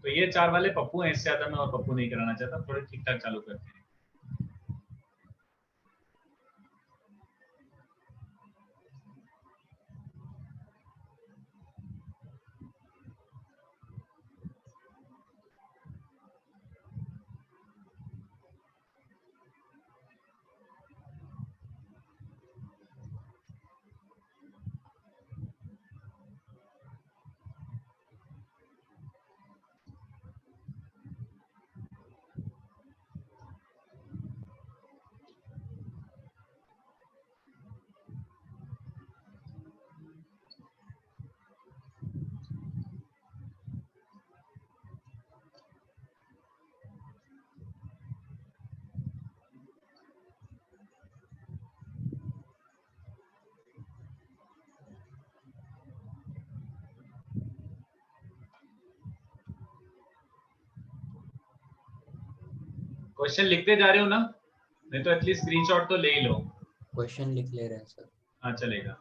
तो ये 4 वाले पप्पू हैं, इससे ज्यादा मैं और पप्पू नहीं कराना चाहता, थोड़े ठीक ठाक चालू करते हैं। क्वेश्चन लिखते जा रहे हो ना, नहीं तो एटलीस्ट स्क्रीनशॉट तो ले ही लो। क्वेश्चन लिख ले रहे हैं सर। हाँ चलेगा।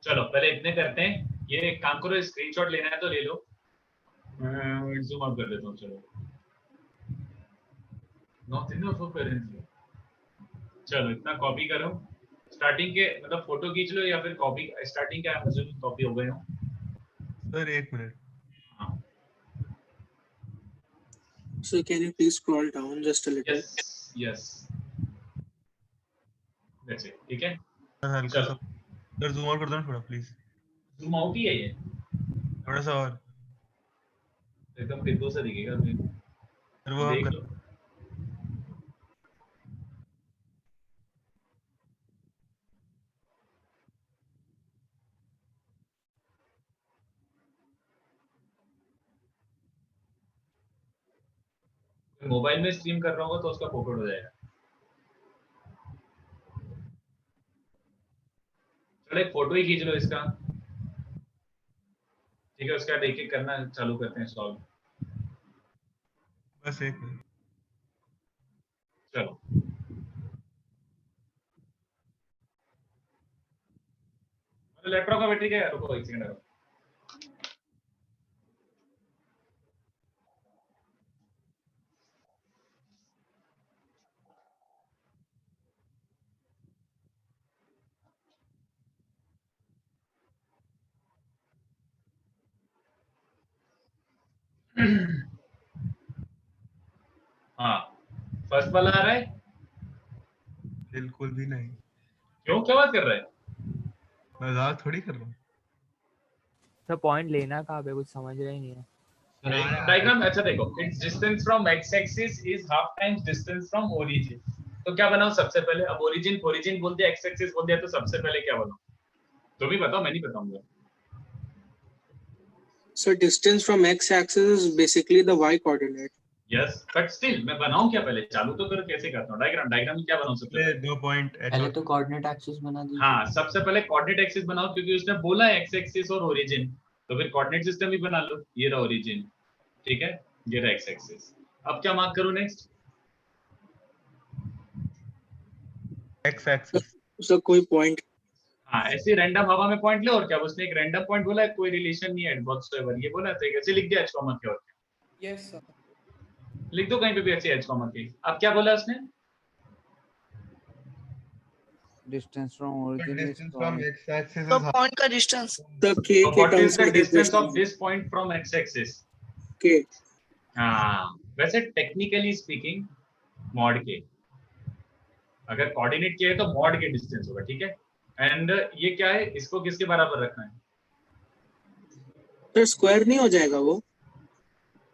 चलो पहले इतने करते हैं, ये एक काम करो, स्क्रीनशॉट लेना है तो ले लो, मैं जूम आउट कर देता हूँ। चलो चलो इतना कॉपी करो, स्टार्टिंग के मतलब फोटो खींच लो या फिर कॉपी, स्टार्टिंग के अमेज़न कॉपी हो गए हो सर। एक मिनट। हाँ So can you please scroll down just a little? Yes that's it. ठीक है सर हल्का सा सर जूम आउट कर दो ना थोड़ा प्लीज। जूम आउट ही है ये, थोड़ा सा और एकदम पिद्दू सा दिखेगा फिर। सर वो हम देख कर लो मोबाइल में स्ट्रीम कर रहा होगा तो उसका फोकट हो जाएगा। चलो एक फोटो ही खींच लो इसका, ठीक है, उसका एक एक करना चालू करते हैं सॉल्व। बस एक मिनट। चलो लैपटॉप का बैटरी क्या है? रुको एक सेकंड रुको। हाँ फर्स्ट वाला आ रहा है? बिल्कुल भी नहीं। क्यों, क्या बात कर रहा है? मजाक थोड़ी कर रहा हूँ। सर पॉइंट लेना कहाँ पे, कुछ समझ रहा ही नहीं है। डायग्राम अच्छा देखो, it's distance from x axis is half times distance from origin. तो क्या बनाऊं सबसे पहले? अब ओरिजिन बोल दिया, एक्स एक्सिस बोल दिया, तो सबसे पहले क्या बनाऊं? तो भी बताओ, मैं नहीं बताऊंगा। So distance from x-axis is basically the y-coordinate. Yes but still मैं बनाऊं क्या पहले? चालू तो कर, कैसे करता हूं डायग्राम में क्या बनाऊं सबसे पहले? दो पॉइंट पहले तो कोऑर्डिनेट एक्सिस बना दीजिए। हाँ सबसे पहले कोऑर्डिनेट एक्सिस बनाओ, क्योंकि उसने बोला एक्स एक्सिस और ओरिजिन, तो फिर कोऑर्डिनेट सिस्टम ही बना लो। ये रहा ओरिजिन, ठीक है, ये रहा एक्स एक्सिस। अब क्या मार्क करूं नेक्स्ट? X axis. So कोई point हाँ ऐसे रैंडम हवा में पॉइंट ले, और क्या उसने एक रैंडम पॉइंट बोला है, कोई रिलेशन नहीं है व्हाटसोएवर, ये बोला तो ऐसे लिख दिया एच कॉमा के। और Yes sir. लिख दो कहीं पे भी ऐसे एच कॉमा के। अब क्या बोला उसने? Distance from origin is distance from x axis तो इज पॉइंट का डिस्टेंस The k के व्हाट इज terms द में distance equation of this point from x axis? k. हाँ वैसे टेक्निकली स्पीकिंग मॉड के, अगर कोऑर्डिनेट किया है तो मॉड के डिस्टेंस होगा, ठीक है। एंड ये क्या है, इसको किसके बराबर रखना है? तो स्क्वायर नहीं हो जाएगा वो?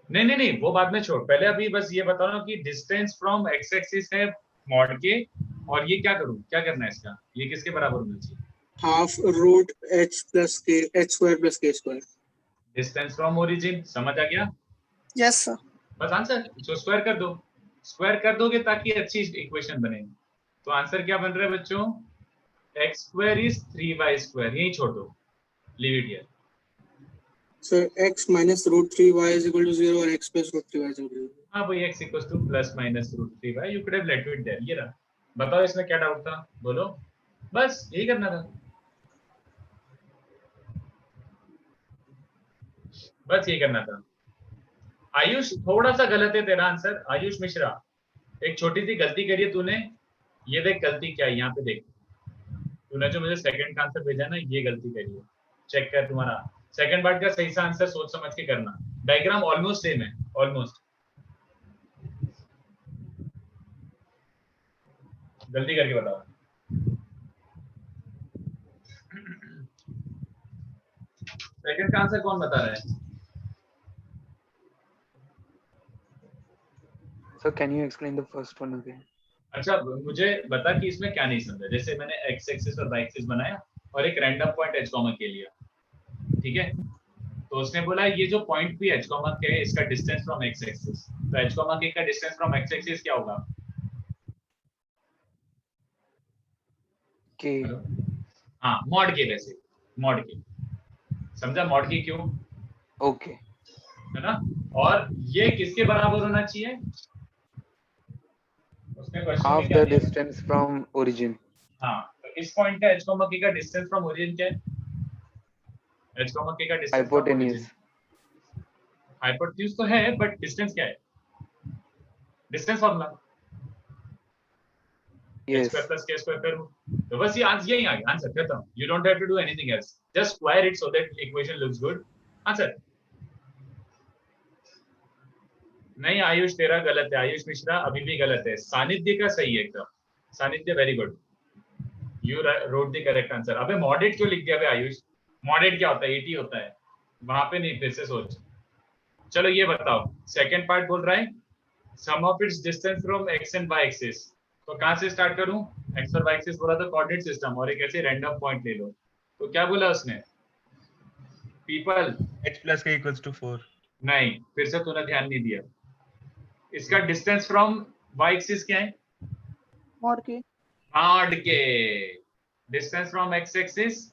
नहीं वो बाद में छोड़, पहले अभी बस ये बताओ ना कि डिस्टेंस फ्रॉम एक्स एक्सिस है मॉड के, और ये क्या करूं, क्या करना है इसका? ये किसके बराबर होना चाहिए? Half root h plus k h square plus k square. Distance from origin, समझ आ गया? Yes sir. बस आंसर, इसको स्क्वायर कर दो। स्क्वायर कर दोगे ताकि अच्छी इक्वेशन बने। तो आंसर क्या बन रहा है बच्चों? x square is 3y square, यही छोड़ दो, leave it here। So x minus root 3y is equal to 0 और x plus root 3y is equal to 0. हाँ भाई x equals to plus minus root 3y, you could have left it there। ये रहा। बताओ इसमें क्या doubt था, बोलो। बस यही करना था, बस यही करना था। आयुष थोड़ा सा गलत है तेरा आंसर। आयुष मिश्रा, एक छोटी सी गलती करी है तूने। ये देख गलती क्या है, यहाँ पे देख, तूने जो मुझे सेकंड का आंसर भेजा ना, ये गलती करी है। चेक कर तुम्हारा सेकंड पार्ट का सही सा आंसर सोच समझ के करना। डायग्राम ऑलमोस्ट सेम है, ऑलमोस्ट। जल्दी करके बताओ। सेकंड का आंसर कौन बता रहा है? Sir, can you explain the first one again? अच्छा मुझे बता कि इसमें क्या नहीं समझा। जैसे मैंने एक्स एक्सिस और वाई एक्सिस बनाया और एक रैंडम पॉइंट एच कॉमा के लिया, ठीक है। तो उसने बोला ये जो पॉइंट भी एच कॉमा के है, इसका डिस्टेंस फ्रॉम एक्स एक्सिस, तो एच कॉमा के का डिस्टेंस फ्रॉम एक्स एक्सिस क्या होगा? K. हाँ मॉड के, वैसे मॉड के, समझा? मॉड के क्यों? Okay. है ना। और ये किसके बराबर होना चाहिए? उसने क्वेश्चन Half में क्या the दिया? distance from origin. हाँ तो इस पॉइंट का एच कॉमा के का डिस्टेंस फ्रॉम ओरिजिन क्या है? एच कॉमा के का distance from origin Hypotenuse. Hypotenuse तो है, बट डिस्टेंस क्या है? Distance formula Yes. h square plus k square करूं, तो बस ये आंसर यही आ गया। आंसर करता हूं, you don't have to do anything else, just square it so that equation looks good। Answer नहीं आयुष तेरा गलत है, आयुष मिश्रा अभी भी गलत है। सानिध्य का सही है एकदम, सानिध्य very good, you wrote the correct answer. अबे मॉडेट क्यों लिख दिया बे आयुष? मॉडेट क्या होता है? 80 होता है, वहां पे नहीं, फिर से सोच। चलो ये बताओ, सेकंड पार्ट बोल रहा है sum of its distance from x and y axis. तो कहां से स्टार्ट करूं? एक्स और वाई एक्सिस बोला तो कोऑर्डिनेट सिस्टम, और एक ऐसे रैंडम पॉइंट ले लो। तो क्या बोला उसने? People h plus k equals to 4। नहीं, फिर से तूने ध्यान नहीं दिया। इसका डिस्टेंस फ्रॉम वाई एक्सिस क्या है? मॉड के। मॉड के। Distance from x axis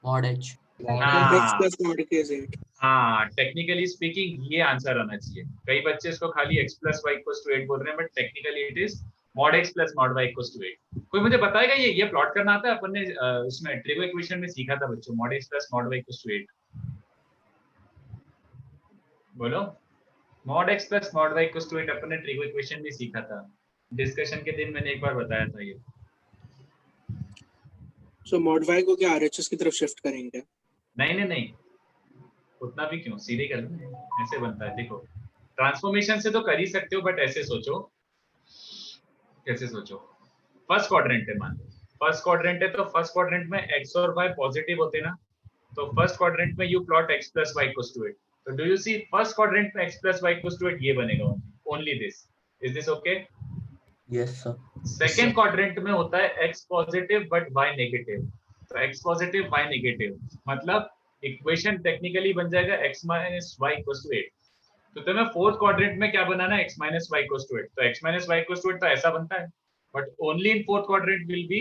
mod H. X plus mod k is 8. हाँ टेक्निकली स्पीकिंग ये आंसर आना चाहिए। कई बच्चे इसको खाली x plus y equals to 8 बोल रहे हैं, but technically it is mod x plus mod y equals to 8। कोई मुझे बताएगा ये प्लॉट करना आता है? अपन ने उसमें ट्रिगो इक्वेशन में सीखा था बच्चों, mod x plus mod y equals to 8। बोलो, mod x plus mod y equals to 8 अपन ने ट्रिगो इक्वेशन में सीखा था, डिस्कशन के दिन मैंने एक बार बताया था ये। सो mod y को क्या RHS की तरफ शिफ्ट करेंगे? नहीं, उतना भी क्यों, सीधे कर लो, ऐसे बनता है। देखो ट्रांसफॉर्मेशन से तो कर ही सकते हो, बट ऐसे सोचो, कैसे सोचो, फर्स्ट क्वाड्रेंट है, मान लो फर्स्ट क्वाड्रेंट है, तो फर्स्ट क्वाड्रेंट में x और y पॉजिटिव होते ना, तो फर्स्ट क्वाड्रेंट में you plot x plus y equals to 8, तो do you see first quadrant में x plus y equals to 8 ये बनेगा, only this. Is this okay? Yes sir. Second quadrant में होता है x positive but y negative, तो x positive y negative, मतलब equation technically बन जाएगा x minus y equals to 8। तो तुम्हें फोर्थ क्वाड्रेंट में क्या बनाना है? x minus y equals to 8, तो x minus y equals to 8 तो ऐसा बनता है, but only in fourth quadrant will be,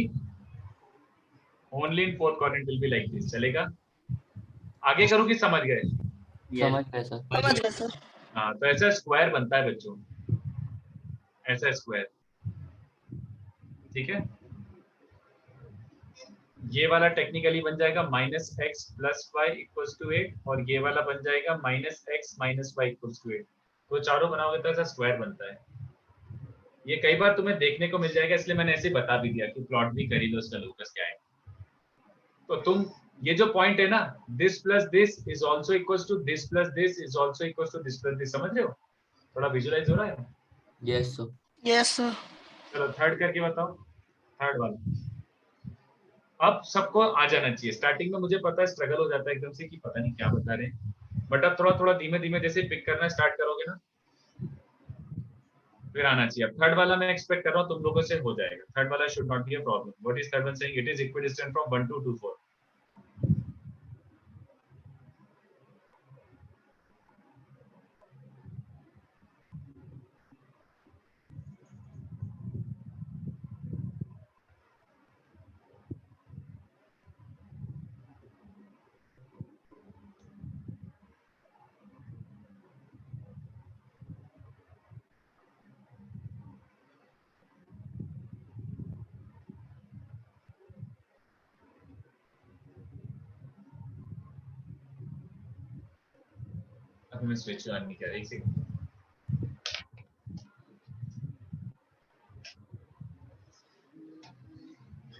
only in fourth quadrant will be like this. चलेगा? आगे करूँ कि समझ गए? समझ गए सर। समझ गए सर। हाँ, तो ऐसा स्क्वायर बनता है बच्चों, ऐसा स्क्वायर, ठीक है। ये वाला टेक्निकली बन जाएगा minus x plus y equals to 8, और ये वाला बन जाएगा minus x minus y equals to 8। तो चारों बनाओगे तो ऐसा स्क्वायर बनता है। ये कई बार तुम्हें देखने को मिल जाएगा, इसलिए मैंने ऐसे बता भी दिया कि प्लॉट भी कर ही लो इसका लोकस क्या है। तो तुम ये जो पॉइंट है ना, this plus this is also equals to this plus this is also equals to this plus this, समझ रहे हो? थोड़ा विजुअलाइज हो रहा है? Yes sir. Yes sir. चलो थर्ड करके बताओ, थर्ड वाला। अब सबको आ जाना चाहिए। स्टार्टिंग में मुझे पता है स्ट्रगल हो जाता है एकदम से कि पता नहीं क्या बता रहे हैं, बट अब थोड़ा थोड़ा धीमे धीमे जैसे पिक करना स्टार्ट करोगे ना, फिर आना चाहिए। अब थर्ड वाला मैं एक्सपेक्ट कर रहा हूँ तुम लोगों से हो जाएगा। थर्ड वाला should not be a problem. What is third one saying? It is equidistant from 1 to 2 4। अभी मैं स्विच ऑन नहीं कर रहा, एक सेकंड।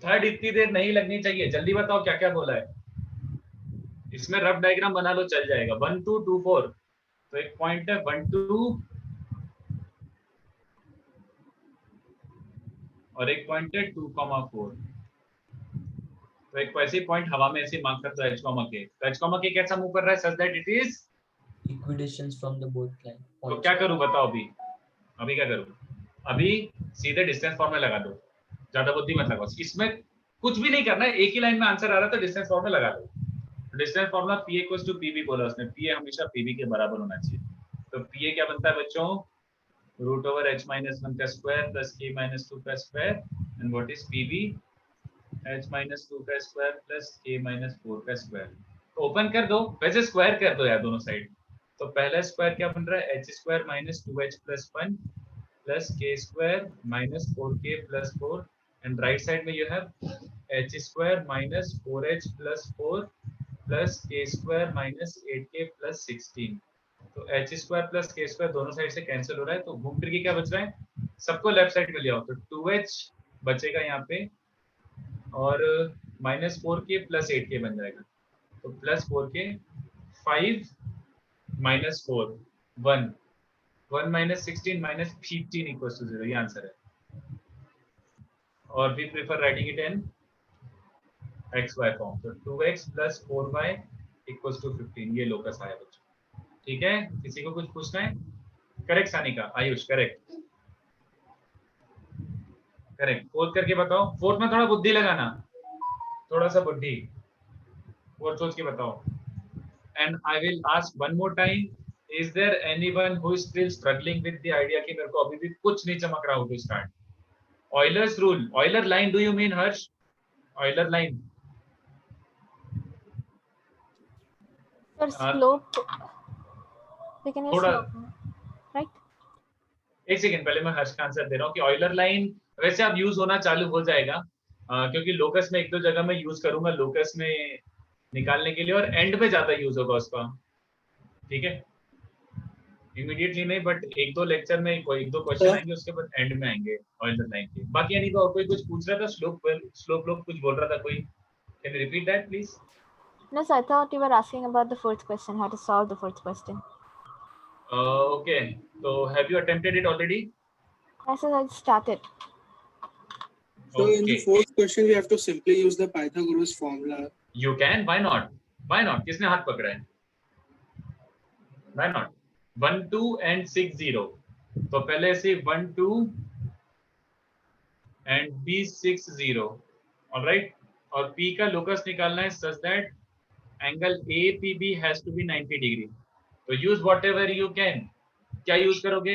थर्ड इतनी देर नहीं लगनी चाहिए, जल्दी बताओ क्या क्या बोला है। इसमें रफ डायग्राम बना लो, चल जाएगा। 1 2 2 4, तो एक पॉइंट है 1 2 और एक पॉइंट है 2, 4। तो एक ऐसे पॉइंट हवा में ऐसे मार्क करता है h, k। तो h, k कैसा मूव कर रहा है such that it is equidistance from the both line. तो क्या करूं बताओ? अभी क्या करूं? अभी सीधे डिस्टेंस फॉर्मूला लगा दो, ज्यादा बुद्धि मत लगाओ। इसमें कुछ भी नहीं करना है, एक ही लाइन में आंसर आ रहा है तो डिस्टेंस फॉर्मूला लगा दो। Distance formula P equals to PV बोला उसने, P हमेशा PV के बराबर होना चाहिए। तो P क्या बनता है बच्चों? रूट ओवर h minus 1 का स्क्वायर प्लस k minus 2 का square, and what is PV? h minus 2 का स्क्वायर प्लस k minus 4 का स्क्वायर। तो ओपन कर दो, वैसे स्क्वायर कर दो यार दोनों साइड। तो पहला स्क्वायर क्या बन रहा है? h square minus 2h plus 1 plus k square minus 4k plus 4, and right side में you have h square minus 4h plus 4 plus k square minus 8k plus 16। तो h square plus k square दोनों side से cancel हो रहा है, तो घूम फिर के क्या बच रहा है? सबको लेफ्ट साइड में ले आओ, तो 2h बचेगा यहाँ पे, और माइनस 4k प्लस 8k बन जाएगा। तो plus 4k 5 minus 4 1 1 minus 16 minus 15 equals to 0, ये आंसर है। और we prefer writing it in xy form. तो 2x plus 4y equals to 15, ये लोकस आया बच्चों। ठीक है, किसी को कुछ पूछना है? Correct Sanika, Ayush correct, correct. Fourth करके बताओ। फोर्थ में थोड़ा बुद्धि लगाना, थोड़ा सा बुद्धि, फोर्थ सोच के बताओ। And I will ask one more time, is there anyone who is still struggling with the idea कि मेरे को अभी भी कुछ नहीं चमक रहा हो to start? Euler's rule, Euler line, do you mean Harsh? Euler line. Sir, slope. Second is थोड़ा slope, right? एक सेकंड, पहले मैं हर्ष का आंसर दे रहा हूँ कि ऑयलर लाइन वैसे अब यूज होना चालू हो जाएगा क्योंकि लोकस में एक दो जगह में यूज करूंगा लोकस में निकालने के लिए, और एंड में ज्यादा यूज होगा उसका, ठीक है। इमीडिएटली नहीं, बट एक दो लेक्चर में कोई एक दो क्वेश्चन आएंगे, उसके बाद एंड में आएंगे ऑइलर लाइन के। बाकी यानी और कोई कुछ पूछ रहा था, स्लोप लोग कुछ बोल रहा था कोई, can you repeat that please? No, sir, I thought you were asking about the fourth question, how to solve the fourth question. Okay, so have you attempted it already? Yes, sir, I started. So in the fourth question, we have to simply use the Pythagoras formula. You can, why not? Why not? किसने हाथ पकड़ा है? Why not? 1 2 and 6 0. तो पहले से 1 2 and B 6 0. All right. और P का locus निकालना है such that angle APB has to be 90 degree. तो use whatever you can. क्या यूज करोगे?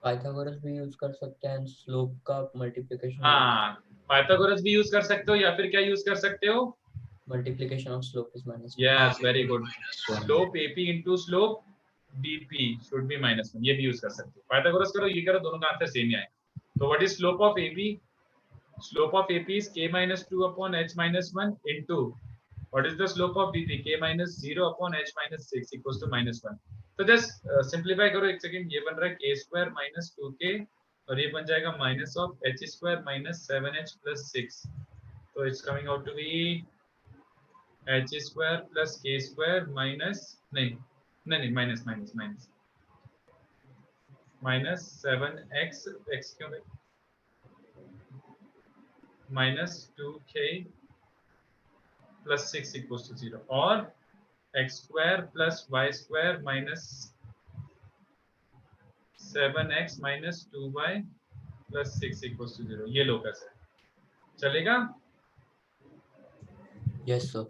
पाइथागोरस भी यूज कर सकते हैं, स्लोप का मल्टीप्लिकेशन। हाँ, पाइथागोरस भी यूज कर सकते हो, या फिर क्या यूज कर सकते हो? Multiplication of slope is minus. Yes, very good. Slope AP into slope DP should be -1, ये भी यूज कर सकते हो। पाइथागोरस करो, ये करो, दोनों का आंसर सेम ही आएगा। तो what is slope of AP? Slope of AP is k minus 2 upon h minus 1 into what is the slope of BP? K minus 0 upon h minus 6 equals to -1. तो just simplify करो एक second. ये बन रहा है k square minus 2k और ये बन जाएगा minus of h square minus 7h plus 6. तो it's coming out to be h square plus k square minus नहीं minus 7x x क्यों भाई minus 2k plus 6 equals to 0 और x square plus y square minus 7x minus 2y plus 6 equals to 0, ये locus है, चलेगा? Yes sir.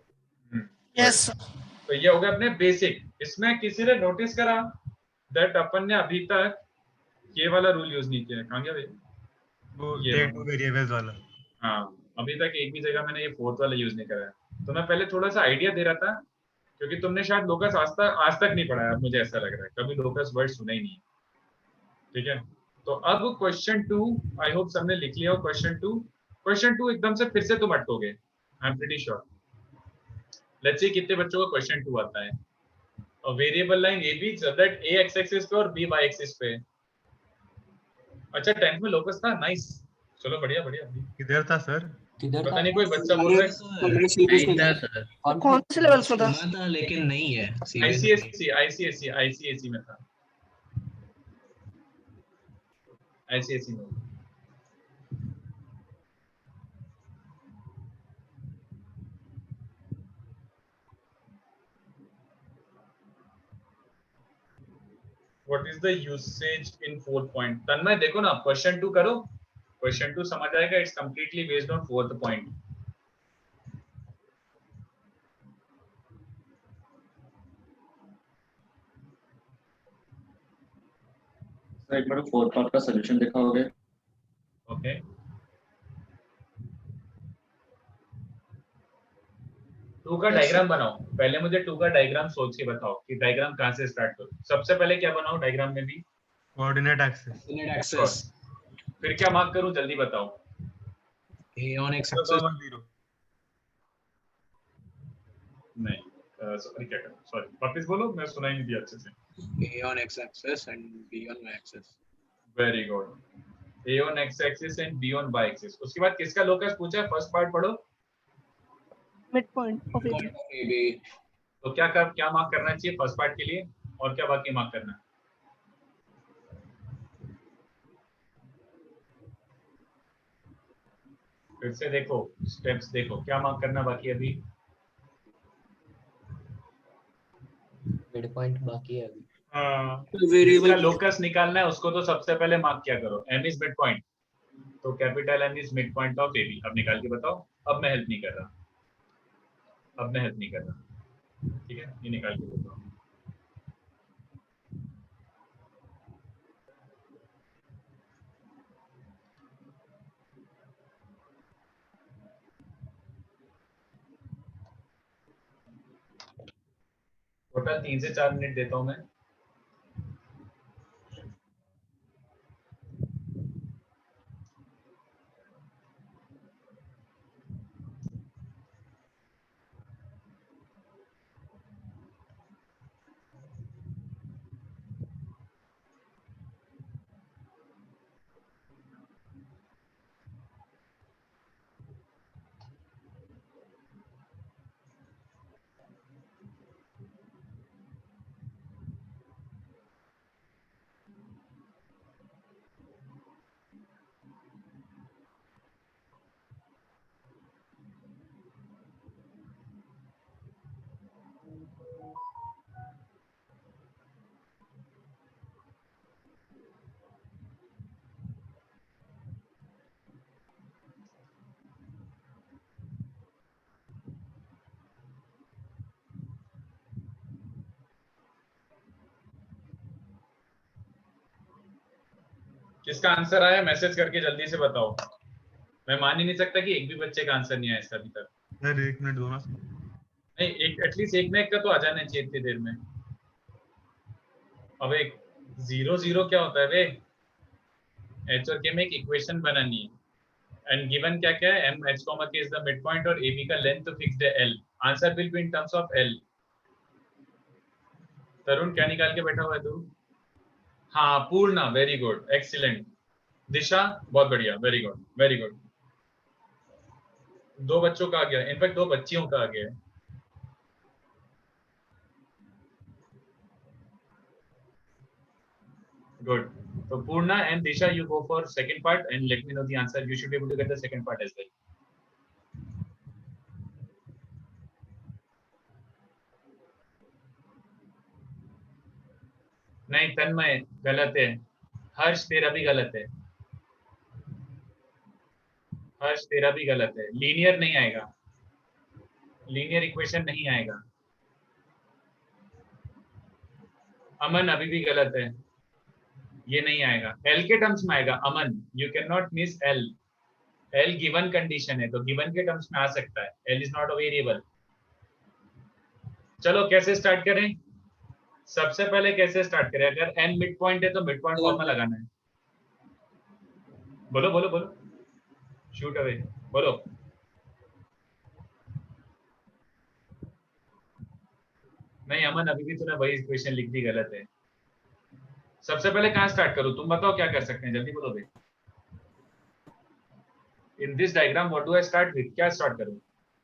Yes तो ये हो गया अपने बेसिक। इसमें किसी ने नोटिस करा दैट अपन ने अभी तक ये वाला रूल यूज नहीं किया? कहां गया भाई वो ये टेक टू वेरिएबल्स वाला? हाँ, अभी तक एक भी जगह मैंने ये फोर्थ वाला यूज नहीं करा है। तो मैं पहले थोड़ा सा आइडिया दे रहा था क्योंकि तुमने शायद लोकस आज तक नहीं पढ़ा है, मुझे ऐसा लग रहा है, कभी लोकस वर्ड सुना ही नहीं, ठीक है। तो अब क्वेश्चन 2, आई होप सबने लिख लिया हो क्वेश्चन 2 एकदम से फिर से तुम अटकोगे, I am pretty sure. Let's see कितने बच्चों का क्वेश्चन 2 आता है। और variable line A B that A x axis पे और बी वाई एक्सिस पे। अच्छा 10th में लोकस था, नाइस, चलो बढ़िया। किधर था सर? पता नहीं, कोई बच्चा बोल रहा है कौन से लेवल पे था? सुना था लेकिन नहीं है। आईसीएससी में था, आईसीएससी में। What is the usage in 4th point? तन्मय देखो ना, क्वेश्चन 2 करो, क्वेश्चन 2 समझ आएगा। It's completely based on 4th point. Sir एक बार फोर्थ पार्ट का सॉल्यूशन दिखाओगे? ओके, टू का डायग्राम बनाओ। पहले मुझे 2 का डायग्राम सोच के बताओ कि डायग्राम कहां से स्टार्ट करो। सबसे पहले क्या बनाओ डायग्राम में भी? Coordinate axis. फिर क्या मार्क करूं, जल्दी बताओ। A on x axis। नहीं, सॉरी क्या करूं, सॉरी वापस बोलो, मैं सुना ही नहीं दिया अच्छे से। A on x axis and B on y axis। Very good, A on x axis and B on y axis। उसके बाद किसका लोकस पूछा है? फर्स्ट पार्ट पढ़ो। Mid point of AB। तो क्या मार्क करना चाहिए फर्स्ट पार्ट के लिए, और क्या बाकी मार्क करना है? फिर से देखो, स्टेप्स देखो, क्या मार्क करना बाकी अभी? मिड पॉइंट बाकी है अभी। जिसका लोकस निकालना है उसको तो सबसे पहले मार्क क्या करो? M इज मिड पॉइंट, तो capital M is mid point of AB। अब निकाल के बताओ। अब मैं हेल्प नहीं कर रहा, ठीक है, ये निकाल के बताओ। टोटल 3 से 4 मिनट देता हूं मैं। किसका आंसर आया मैसेज करके जल्दी से बताओ। मैं मान ही नहीं सकता कि एक भी बच्चे का आंसर नहीं आया इसका अभी तक। यार 1 मिनट दो ना। नहीं, एक एटलीस्ट एक में एक का तो आ जाना चाहिए इतनी देर में। अब एक 0 क्या होता है बे? एच और के में एक इक्वेशन बनानी है एंड गिवन क्या क्या है, m h k is the mid point और ab का लेंथ फिक्स्ड है l। Answer will be in terms of l। तरुण क्या निकाल के बैठा हुआ है तू? हाँ पूर्णा, वेरी गुड, एक्सीलेंट। दिशा बहुत बढ़िया, वेरी गुड वेरी गुड। 2 बच्चों का आ गया, इनफैक्ट 2 बच्चियों का आ गया है। Good. So Purna and Disha, you go for second part and let me know the answer. You should be able to get the second part as well. नहीं तन्मय गलत है। हर्ष तेरा भी गलत है। हर्ष तेरा भी गलत है। लीनियर नहीं आएगा, लीनियर इक्वेशन नहीं आएगा। अमन अभी भी गलत है, ये नहीं आएगा। एल के टर्म्स में आएगा Aman, you can not miss L. L given condition है तो गिवन के टर्म्स में आ सकता है। L is not a variable. चलो कैसे स्टार्ट करें? सबसे पहले कैसे स्टार्ट करें? अगर एन मिड पॉइंट है तो मिड पॉइंट फॉर्मूला लगाना है। बोलो बोलो बोलो, शूट अवे, बोलो। नहीं अमन अभी भी तूने वही इक्वेशन लिख दी, गलत है। सबसे पहले कहाँ स्टार्ट करूं? तुम बताओ क्या कर सकते हैं, जल्दी बोलो भाई। In this diagram what do I start with? क्या स्टार्ट करूं?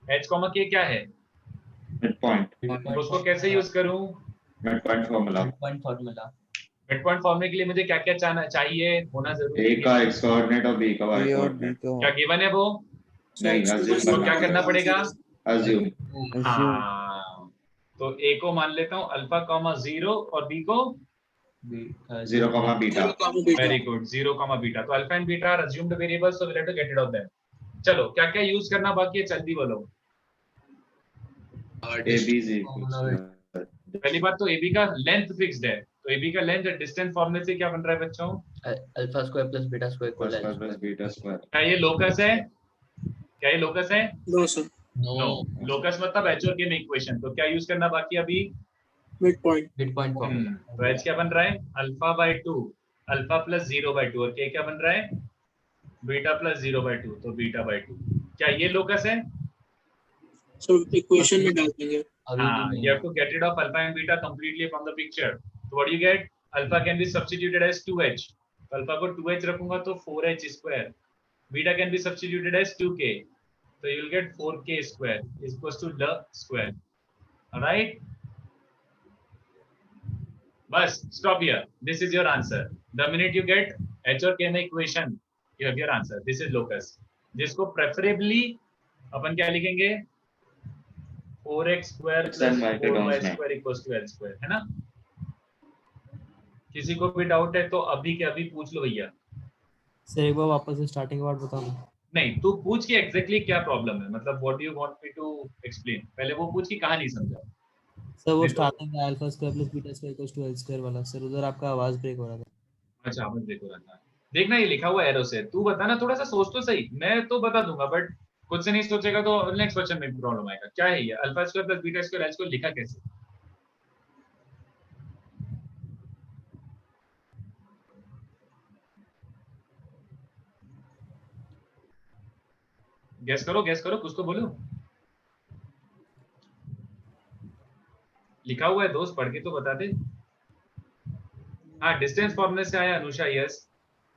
h कॉमा k क्या है? Mid point. उसको कैसे यूज करूं? Mid point formula. Mid point formula. Mid point फॉर्मूले के लिए मुझे क्या क्या चाहिए, होना जरूरी a का x कोऑर्डिनेट और b का y कोऑर्डिनेट। क्या गिवन है वो? नहीं, तो क्या करना पड़ेगा? अज्यूम। हाँ, तो a को मान लेता हूँ अल्फा कॉमा 0 और b को 0 comma beta. Very good, 0 comma beta. तो alpha and beta are assumed variables, so we have to get it out there. चलो क्या क्या यूज करना बाकी है, जल्दी बोलो। पहली बात तो ab का लेंथ फिक्स्ड है, तो ab का लेंथ डिस्टेंस फॉर्मूले से क्या बन रहा है बच्चों? Alpha square plus beta square equal square plus beta square. क्या ये लोकस है? क्या ये लोकस है? No sir, no. लोकस मतलब h और k में इक्वेशन। तो क्या यूज करना बाकी अभी? Mid point formula. तो h क्या बन रहा है? Alpha by 2, alpha plus 0 by 2, और k क्या बन रहा है? बीटा प्लस 0 बाय 2, तो बीटा बाय 2। क्या ये लोकस है? सो इक्वेशन में डाल देंगे। You have to get rid of alpha and beta completely from the picture. So what do you get? Alpha can be substituted as 2h. तो alpha को 2h रखूंगा तो 4h square. Beta can be substituted as 2k. So you will get 4k square is equals to the square. All right? बस stop here. This is your answer. The minute you get h और k में equation, you have your answer. This is locus. जिसको preferably अपन क्या लिखेंगे? 4x square plus 4y square equals to l square, है ना? किसी को भी डाउट है तो अभी के अभी पूछ लो भैया। सर एक बार वापस से स्टार्टिंग का पार्ट बताओ। नहीं, तू पूछ कि एग्जैक्टली क्या प्रॉब्लम है, मतलब what do you want me to explain. पहले वो पूछ कि कहां नहीं समझा। सर वो स्टार्टिंग का alpha square plus beta square equals to l square वाला, सर उधर आपका आवाज ब्रेक हो रहा था। अच्छा, आवाज ब्रेक हो रहा था। देखना ये लिखा हुआ एरो से, तू बता ना, थोड़ा सा सोच तो सही। मैं तो बता दूंगा बट खुद से नहीं सोचेगा तो नेक्स्ट क्वेश्चन में प्रॉब्लम आएगा। क्या है ये alpha square plus beta square, L को लिखा कैसे? गैस करो, कुछ तो बोलो। लिखा हुआ है दोस्त, पढ़ के तो बता दे। हाँ, डिस्टेंस फॉर्मूले से आया अनुषा। यस,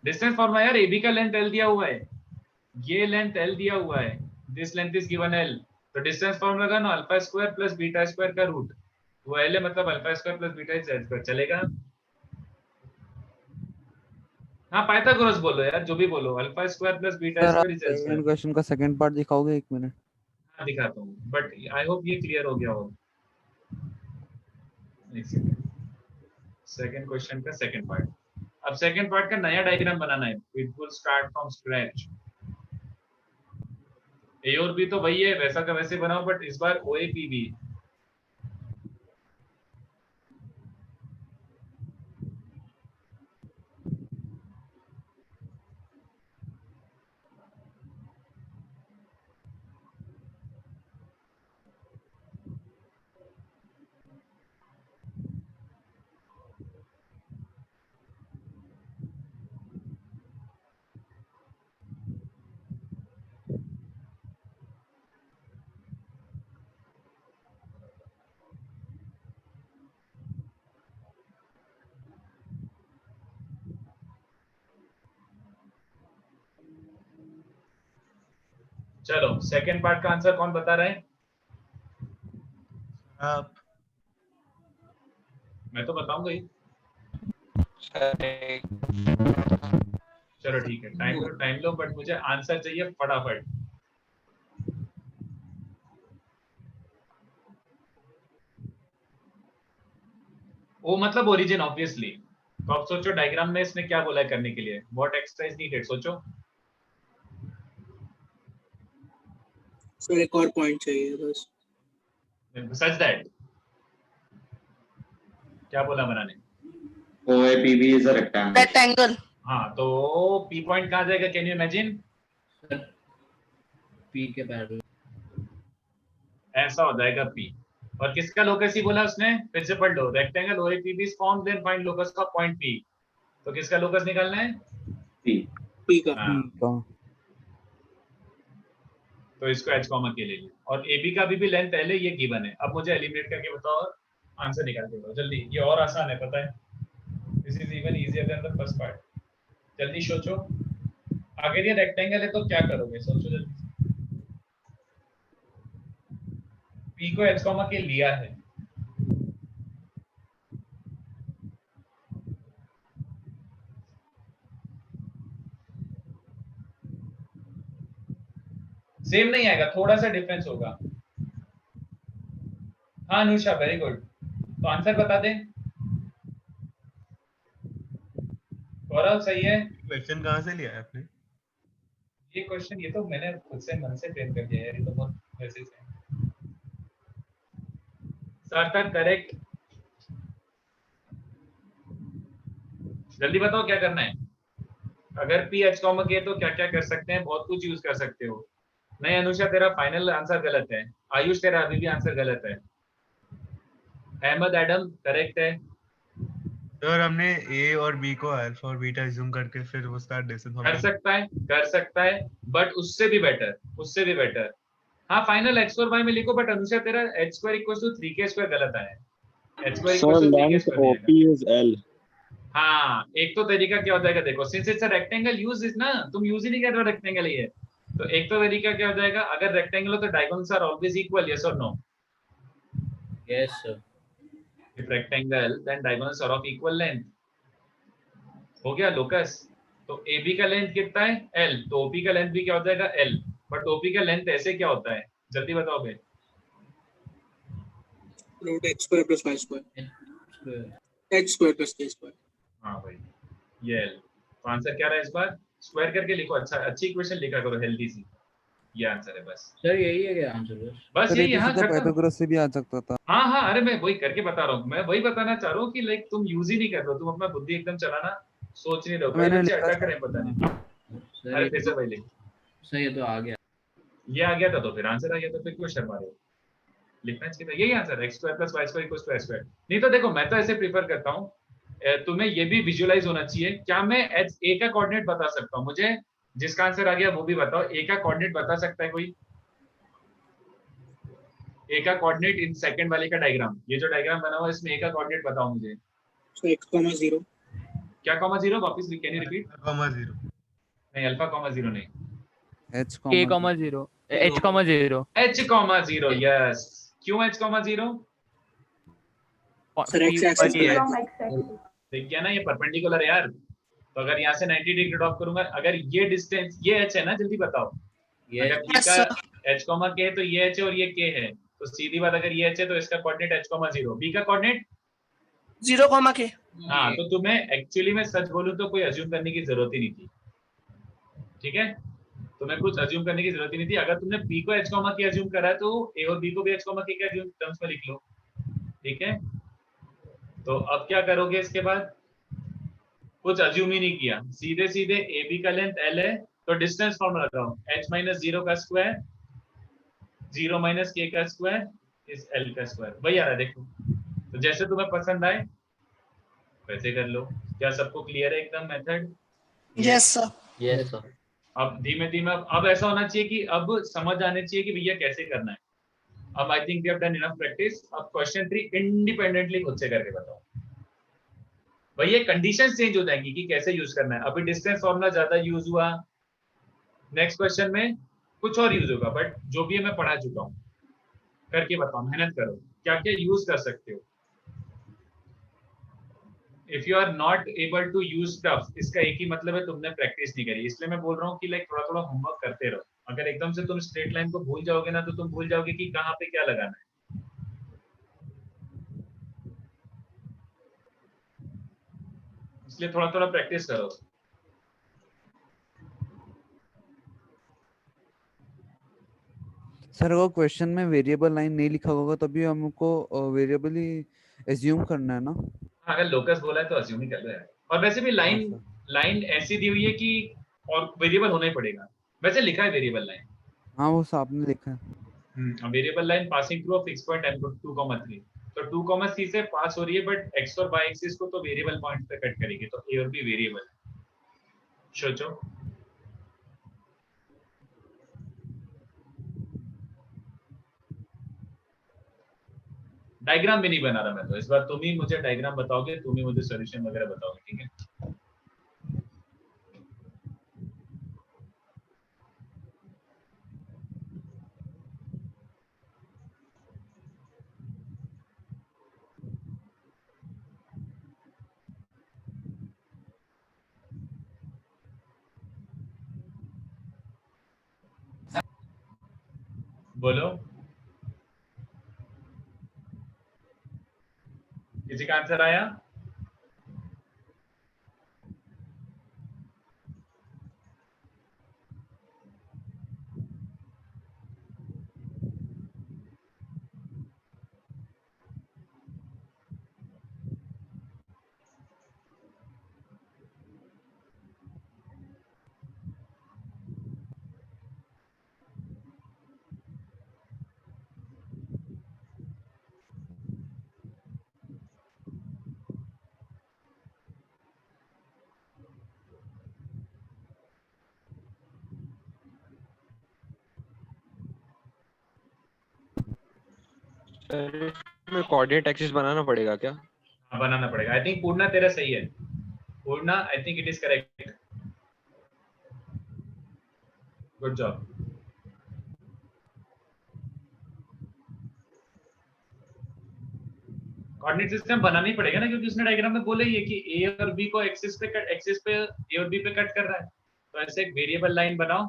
डिस्टेंस फॉर्मूला यार, ab का लेंथ l दिया हुआ है, ये लेंथ l दिया हुआ है, this length is given l। तो डिस्टेंस फॉर्मूला का ना alpha square plus beta square का रूट वो l है, मतलब alpha square plus beta square चलेगा। हाँ, पाइथागोरस बोलो यार, जो भी बोलो। Alpha square plus beta square is l square. Question का सेकंड पार्ट दिखाओगे? 1 मिनट। हाँ, दिखाता हूँ, बट आई होप ये क्लियर हो गया हो। सेकंड क्वेश्चन का सेकंड पार्ट। अब सेकंड पार्ट का नया डायग्राम बनाना है। It will start from scratch. A और बी तो वही है, वैसा का वैसे बनाओ, बट इस बार ओ ए पी बी। चलो सेकंड पार्ट का आंसर कौन बता रहा है? आप मैं तो बताऊंगा ही। चलो ठीक है, टाइम लो बट मुझे आंसर चाहिए फटाफट। वो मतलब ओरिजिन ऑब्वियसली। तो अब सोचो डायग्राम में इसने क्या बोला है करने के लिए, व्हाट एक्सरसाइज नीडेड, सोचो। सर एक और पॉइंट चाहिए बस। सच दैट क्या बोला बनाने? OAPB is a rectangle. Rectangle. हाँ तो पी पॉइंट कहाँ जाएगा, कैन यू इमेजिन? पी के पैरेलल ऐसा हो जाएगा पी। और किसका लोकस ही बोला उसने, फिर से पढ़ लो। Rectangle OAPB is formed, then find locus का पॉइंट पी। तो किसका लोकस निकालना है? पी का। हाँ। का तो इसको h कॉमा के ले लिया, और AB का भी लेंथ पहले ये गिवन है। अब मुझे एलिमिनेट करके बताओ और आंसर निकाल के बताओ जल्दी। ये और आसान है पता है, this is even easier than the first part. जल्दी सोचो, अगर ये रेक्टेंगल है तो क्या करोगे, सोचो जल्दी। P को h कॉमा के लिया है, सेम नहीं आएगा, थोड़ा सा डिफरेंस होगा। हाँ अनुषा वेरी गुड, तो आंसर बता दें। गौरव सही है। क्वेश्चन कहाँ से लिया है आपने? ये क्वेश्चन ये तो मैंने खुद से मन से फ्रेम कर दिया यार, ये तो बहुत वैसे से। सार्थक करेक्ट, जल्दी बताओ क्या करना है। अगर पी एच कॉमा के तो क्या क्या कर सकते हैं, बहुत कुछ यूज कर सकते हो। नहीं अनुषा तेरा फाइनल आंसर गलत है, आयुष तेरा अभी भी आंसर गलत है, अहमद एडम करेक्ट है। सर हमने ए और बी को अल्फा और बीटा अज्यूम करके फिर उसका डिस्टेंस कर सकता है बट उससे भी बेटर। हाँ फाइनल x और y में लिखो, बट अनुसार तेरा h² = 3k² गलत आया है। h² = 3k²। हाँ एक तो तरीका क्या हो जाएगा देखो, since it's a rectangle use is ना, तुम यूज ही नहीं कर रहे हो रेक्टेंगल ही है, तो एक तो तरीका क्या हो जाएगा, अगर रेक्टेंगल हो तो diagonals are always equal, yes और no? Yes sir. If rectangle then diagonals are of equal length। हो गया लोकस। तो AB का लेंथ कितना है L, तो OP का लेंथ भी क्या हो जाएगा L, बट OP का लेंथ ऐसे क्या होता है जल्दी बताओ बे। √x² + y²। h² + k²। हाँ भाई ये L, तो आंसर क्या रहा है इस बार, स्क्वायर करके लिखो। अच्छा अच्छी इक्वेशन लिखा करो हेल्दी सी, ये आंसर है बस। सर यही है क्या आंसर? बस सर ये ये यहाँ तो पाइथागोरस से भी आ सकता था। हाँ अरे मैं वही करके बता रहा हूँ, मैं वही बताना चाह रहा हूँ कि लाइक तुम यूज ही नहीं कर रहे हो, तुम अपना बुद्धि एकदम चलाना सोच नहीं रहे हो, मैंने बच्चे लिखा अटक करें पता नहीं। अरे फिर से भाई लिख, सर ये तो आ गया, ये आ गया था तो फिर आंसर आ गया, तो फिर क्यों शर्मा रहे हो, लिखना चाहिए यही आंसर x² + y² = s²। नहीं तो देखो मैं तो ऐसे प्रीफर करता हूँ, तुम्हें ये भी विजुअलाइज होना चाहिए। क्या मैं a का कोऑर्डिनेट बता सकता हूँ, मुझे जिसका आंसर आ गया वो भी बताओ, a का कोऑर्डिनेट बता सकता है कोई? a का कोऑर्डिनेट इन सेकंड वाले का डायग्राम, ये जो डायग्राम बना हुआ है इसमें a का कोऑर्डिनेट बताओ मुझे। So x, 0। क्या कॉमा 0 वापस कैन यू रिपीट? कॉमा 0 नहीं अल्फा कॉमा 0 नहीं, h, k, 0 h, 0 h comma 0। Yes, क्यों h comma 0? Sir x axis देख गया ना ये परपेंडिकुलर है यार, तो अगर यहाँ से 90 डिग्री ड्रॉप करूंगा, अगर ये डिस्टेंस ये h है ना, जल्दी बताओ। अगर p का h कॉमा k है तो ये h है और ये k है, तो सीधी बात अगर ये h है तो इसका कोऑर्डिनेट h कॉमा 0, b का कोऑर्डिनेट 0, k। हाँ तो तुम्हें एक्चुअली में सच बोलूं तो कोई अज्यूम करने की जरूरत ही नहीं थी, ठीक है, तुम्हें कुछ अज्यूम करने की जरूरत ही नहीं थी। अगर तुमने p को h कॉमा k अज्यूम करा है तो a और b को भी h कॉमा k के अज्यूम टर्म्स में लिख लो, ठीक है। तो अब क्या करोगे इसके बाद, कुछ अज्यूम ही नहीं किया, सीधे सीधे AB का लेंथ L है तो डिस्टेंस फॉर्मूला लगाओ, h - 0 का स्क्वायर 0 - k का स्क्वायर इज L का स्क्वायर, वही आ रहा है देखो। तो जैसे तुम्हें पसंद आए वैसे कर लो। क्या सबको क्लियर है एकदम method? Yes sir. Yes sir. अब धीमे धीमे अब ऐसा होना चाहिए कि अब समझ आने चाहिए कि भैया कैसे करना है। अब I think we have done enough practice. अब क्वेश्चन 3 इंडिपेंडेंटली खुद से करके बताओ। भैया कंडीशंस चेंज हो जाएंगी कि कैसे यूज करना है। अभी डिस्टेंस फॉर्मूला ज्यादा यूज हुआ, नेक्स्ट क्वेश्चन में कुछ और यूज होगा, बट जो भी है मैं पढ़ा चुका हूँ। करके बताओ, मेहनत करो, क्या क्या यूज कर सकते हो। If you are not able to use stuff, इसका एक ही मतलब है तुमने प्रैक्टिस नहीं करी। इसलिए मैं बोल रहा हूँ कि लाइक थोड़ा थोड़ा होमवर्क करते रहो। अगर एकदम से तुम स्ट्रेट लाइन को भूल जाओगे ना, तो तुम भूल जाओगे कि कहाँ पे क्या लगाना है। इसलिए थोड़ा थोड़ा प्रैक्टिस करो। सर अगर क्वेश्चन में वेरिएबल लाइन नहीं लिखा होगा तभी हमको वेरिएबल ही एज्यूम करना है ना? अगर लोकस बोला है तो अज्यूम ही कर दो यार। और वैसे भी लाइन ऐसी दी हुई है कि और वेरिएबल होना ही पड़ेगा। वैसे लिखा है वेरिएबल लाइन। हाँ वो आपने लिखा है। Variable line passing through a fix point m2,3, तो 2,3 से पास हो रही है, बट x और y एक्सिस को तो वेरिएबल पॉइंट पे कट करेगी, तो a और b वेरिएबल। सोचो। डायग्राम भी नहीं बना रहा मैं, तो इस बार तुम ही मुझे डायग्राम बताओगे, तुम ही मुझे सॉल्यूशन वगैरह बताओगे, ठीक है? बोलो, किसी का आंसर आया? में कोऑर्डिनेट एक्सिस बनाना पड़ेगा क्या? हाँ, बनाना पड़ेगा। आई थिंक पूर्णा तेरा सही है। Purna, I think it is correct. Good job. Coordinate system बनाना ही पड़ेगा ना, क्योंकि उसने डायग्राम में बोला ही है कि ए और बी को एक्सिस पे ए और बी पे कट कर रहा है। तो ऐसे एक वेरिएबल लाइन बनाओ,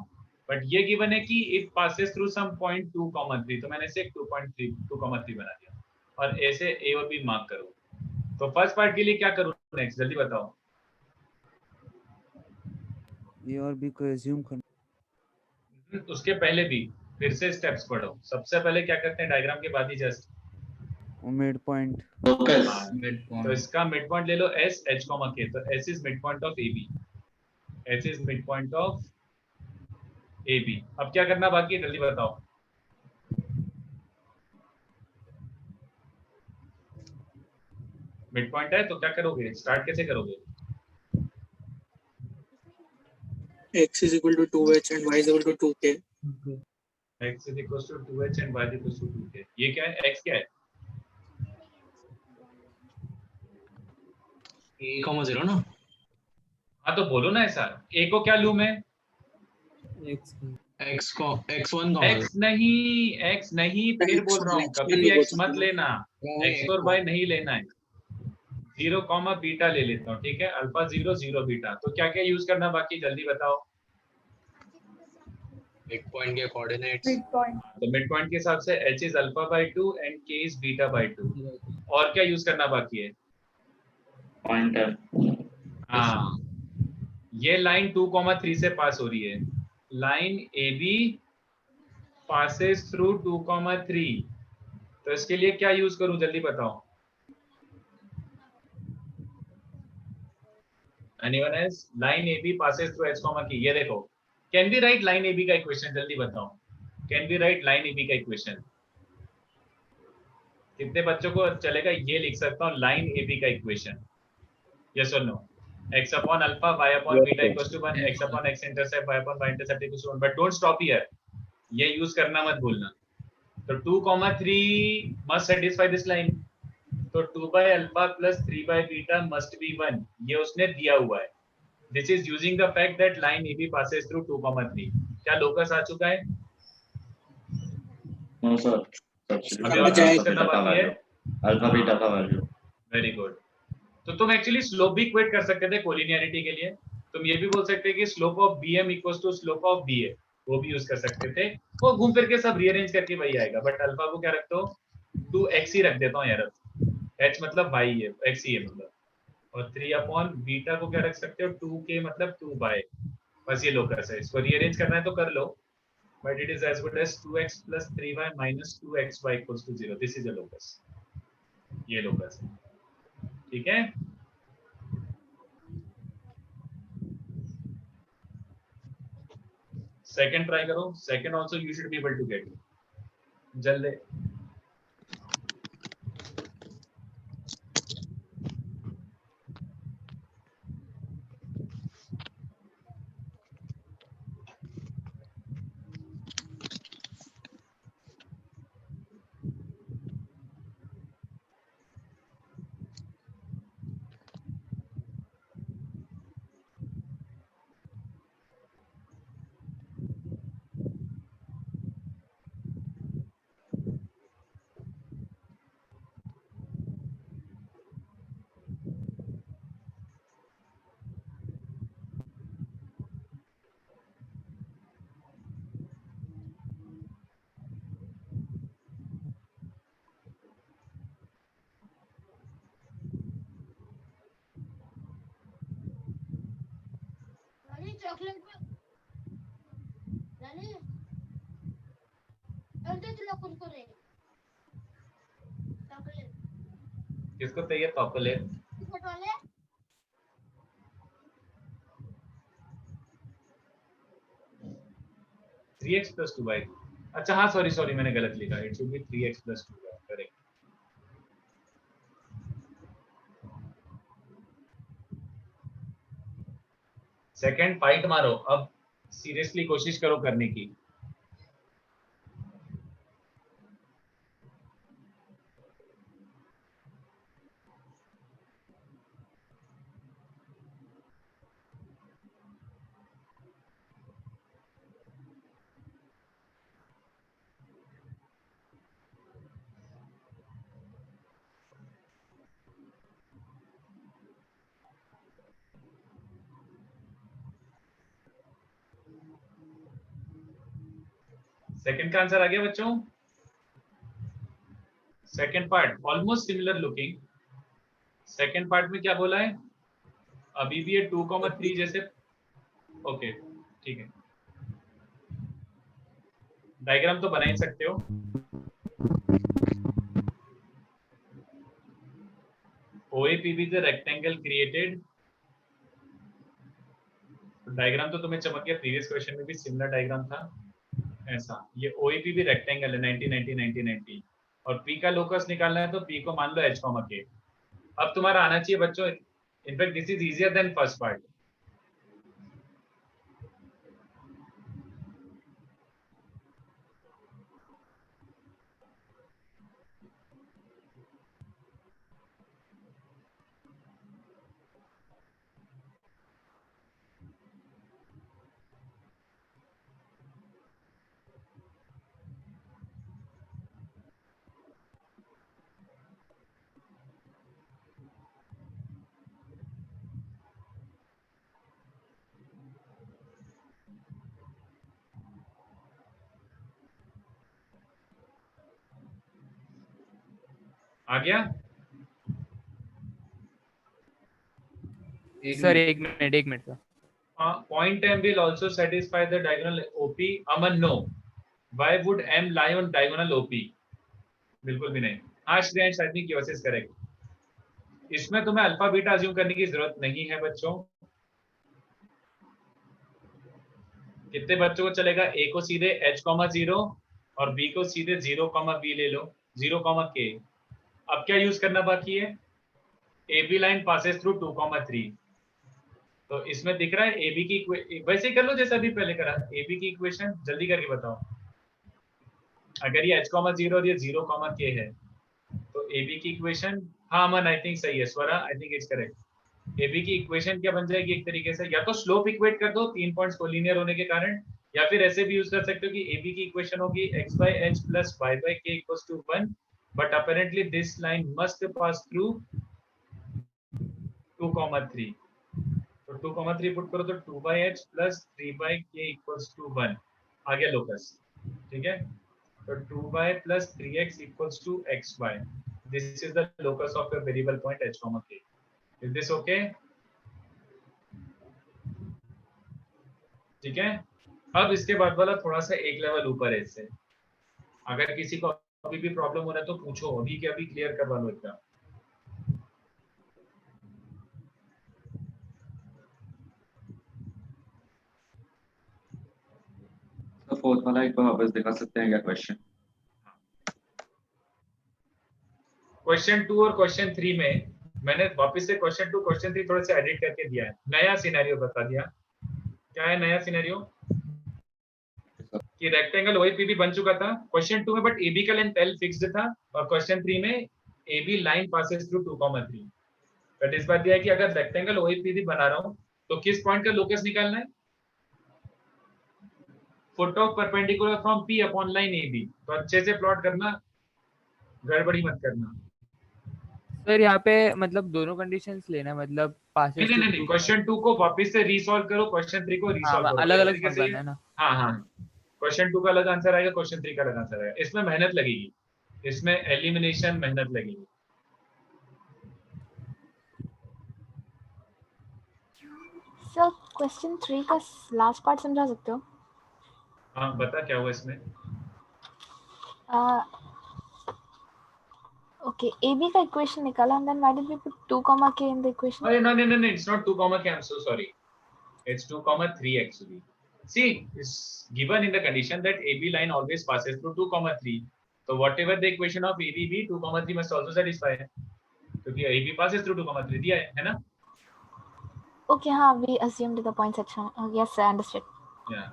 बट ये गिवन है कि it passes through some point 2,3, तो मैंने इसे 2.3 बना दिया, और ऐसे ए और बी मार्क करो। तो फर्स्ट पार्ट के लिए क्या करूं नेक्स्ट, जल्दी बताओ। ए और बी को एज्यूम करना। उसके पहले भी फिर से स्टेप्स पढ़ो। सबसे पहले क्या करते हैं डायग्राम के बाद ही जस्ट मिड पॉइंट। तो इसका मिड पॉइंट ले लो s h, k, तो s is mid point of ab, s is mid point of ab। अब क्या करना बाकी है, जल्दी बताओ। मिड पॉइंट है तो क्या करोगे, स्टार्ट कैसे करोगे? x is equal to 2h and y is equal to 2k. x is equal to 2h and y is equal to 2k। ये क्या है, x क्या है? a, 0 ना। हाँ तो बोलो ना ऐसा, a को क्या लूं मैं? x को x1 x नहीं, फिर बोल रहा हूँ कभी भी x मत लेना, x और y नहीं लेना है। 0, बीटा ले लेता हूँ, ठीक है? Alpha 0, 0 beta. तो क्या क्या यूज करना बाकी, जल्दी बताओ। मिड पॉइंट के कोऑर्डिनेट्स। तो मिड पॉइंट के हिसाब से h is alpha by 2 and k is beta by 2। और क्या यूज करना बाकी है? पॉइंटर। हाँ, ये लाइन 2,3 से पास हो रही है। लाइन AB पासेस थ्रू 2,3, तो इसके लिए क्या यूज करूं, जल्दी बताओ। Anyone else? Line AB passes through h, k। ये देखो, can we write line AB का इक्वेशन, जल्दी बताओ। Can we write line AB का इक्वेशन? कितने बच्चों को चलेगा ये लिख सकता हूँ लाइन AB का equation? Yes or no? x upon alpha, y upon beta equals to 1, x upon x intercept, y upon y intercept equals to 1. But don't stop here. ये यूज करना मत भूलना। तो 2,3 must satisfy this line. तो 2 by alpha plus 3 by beta must be 1, ये उसने दिया हुआ है। This is using the fact that line AB passes through 2,3। क्या लोकस आ चुका है? नो सर, अभी और यूज करना बाकी है अल्फा बीटा का वैल्यू। Very good. तो तुम एक्चुअली स्लोप भी इक्वेट कर सकते थे कोलिनियरिटी के लिए। तुम ये भी बोल सकते कि slope of bm equals to slope of ba, वो भी यूज कर सकते थे। वो घूम फिर के सब रीअरेंज करके वही आएगा, बट अल्फा को क्या रखते हो 2x ही रख देता हूँ यार, h मतलब y है, x ही है मतलब, और 3/बीटा को क्या रख सकते हो 2k मतलब 2 बाय, बस ये लोकस है। इसको रीअरेंज करना है तो कर लो, but it is as good as 2x plus 3y minus 2xy equals to 0. This is a locus, ये लोकस है, ठीक है। सेकंड ट्राई करो, second also you should be able to get it जल्दी। किसको चाहिए चॉकलेट? 3x plus 2y। अच्छा हाँ, सॉरी मैंने गलत लिखा, it should be 3x plus 2y, correct. Second fight मारो, अब सीरियसली कोशिश करो करने की। सेकंड का आंसर आ गया बच्चों? Second part almost similar looking. Second part में क्या बोला है? अभी भी ये 2,3 जैसे, ओके ठीक है। डायग्राम तो बना ही सकते हो। OAPB is a rectangle created। Diagram तो तुम्हें चमक गया, प्रीवियस क्वेश्चन में भी सिमिलर डायग्राम था ऐसा। ये OAPB रेक्टेंगल है 90 90 90 90, और P का लोकस निकालना है तो P को मान लो h, k। अब तुम्हारा आना चाहिए बच्चों, in fact this is easier than first part. आ गया? सर एक minute sir. Point M will also satisfy the diagonal OP। Aman no, why would M lie on diagonal OP? बिल्कुल भी नहीं। हाँ Shreyansh, I think your is correct. इसमें तुम्हें alpha beta assume करने की जरूरत नहीं है बच्चों। कितने बच्चों को चलेगा? A को सीधे h, 0 और B को सीधे 0, B ले लो, 0, K। अब क्या यूज करना बाकी है? AB line passes through 2,3। तो इसमें दिख रहा है AB की, वैसे ही कर लो जैसे अभी पहले करा। AB की इक्वेशन जल्दी करके बताओ। अगर ये h, 0 और ये 0, K है तो AB की इक्वेशन, हाँ अमन आई थिंक सही है, Swara I think it's correct. AB की इक्वेशन क्या बन जाएगी एक तरीके से, या तो स्लोप इक्वेट कर दो 3 पॉइंट्स कोलिनियर होने के कारण, या फिर ऐसे भी यूज कर सकते हो कि AB की इक्वेशन होगी x by h plus y by k equals to 1, but apparently this line must pass through 2,3. तो 2,3 पुट करो तो 2 by h plus 3 by k equals to 1 आ गया लोकस, ठीक है। तो 2y plus 3x equals to xy. This is the locus of your variable point h comma k. Is this okay? ठीक है। अब इसके बाद वाला थोड़ा सा एक लेवल ऊपर है इससे। अगर किसी को अभी भी प्रॉब्लम हो रहा है तो पूछो, अभी के अभी क्लियर करवा लो इसका। तो फोर्थ वाला एक बार वापस दिखा सकते हैं क्या क्वेश्चन? क्वेश्चन 2 और क्वेश्चन 3 में मैंने वापस से क्वेश्चन 2 क्वेश्चन 3 थोड़े से एडिट करके दिया है, नया सिनेरियो बता दिया। क्या है नया सिनेरियो? कि रेक्टेंगल OAPB बन चुका था क्वेश्चन 2 में, बट AB का लेंथ L फिक्स्ड था, और क्वेश्चन 3 में AB line passes through 2,3। But इस बात यह है कि अगर रेक्टेंगल OAPB बना रहा हूं तो किस पॉइंट का लोकस निकालना है? Foot of perpendicular from P upon line AB। तो अच्छे से प्लॉट करना, गड़बड़ी मत करना। सर यहाँ पे मतलब दोनों कंडीशंस लेना, मतलब पासेस नहीं, क्वेश्चन 2 को वापस से रीसॉल्व करो, क्वेश्चन 3 को रीसॉल्व करो, अलग अलग करना है ना। हाँ, क्वेश्चन 2 का अलग आंसर आएगा, क्वेश्चन 3 का अलग आंसर आएगा। इसमें मेहनत लगेगी, इसमें एलिमिनेशन मेहनत लगेगी। सर क्वेश्चन 3 का लास्ट पार्ट समझा सकते हो? हाँ बता क्या हुआ इसमें। Okay, AB का equation निकाला, and then why did we put 2 k in the equation? Oh, no, it's not 2 k. I'm so sorry. It's 2,3 actually. See, it's given in the condition that AB line always passes through 2,3. So whatever the equation of AB be, 2,3 must also satisfy. क्योंकि AB passes through 2,3 दिया है ना? Okay, हाँ, we assumed the point section. Yes, I understood. Yeah.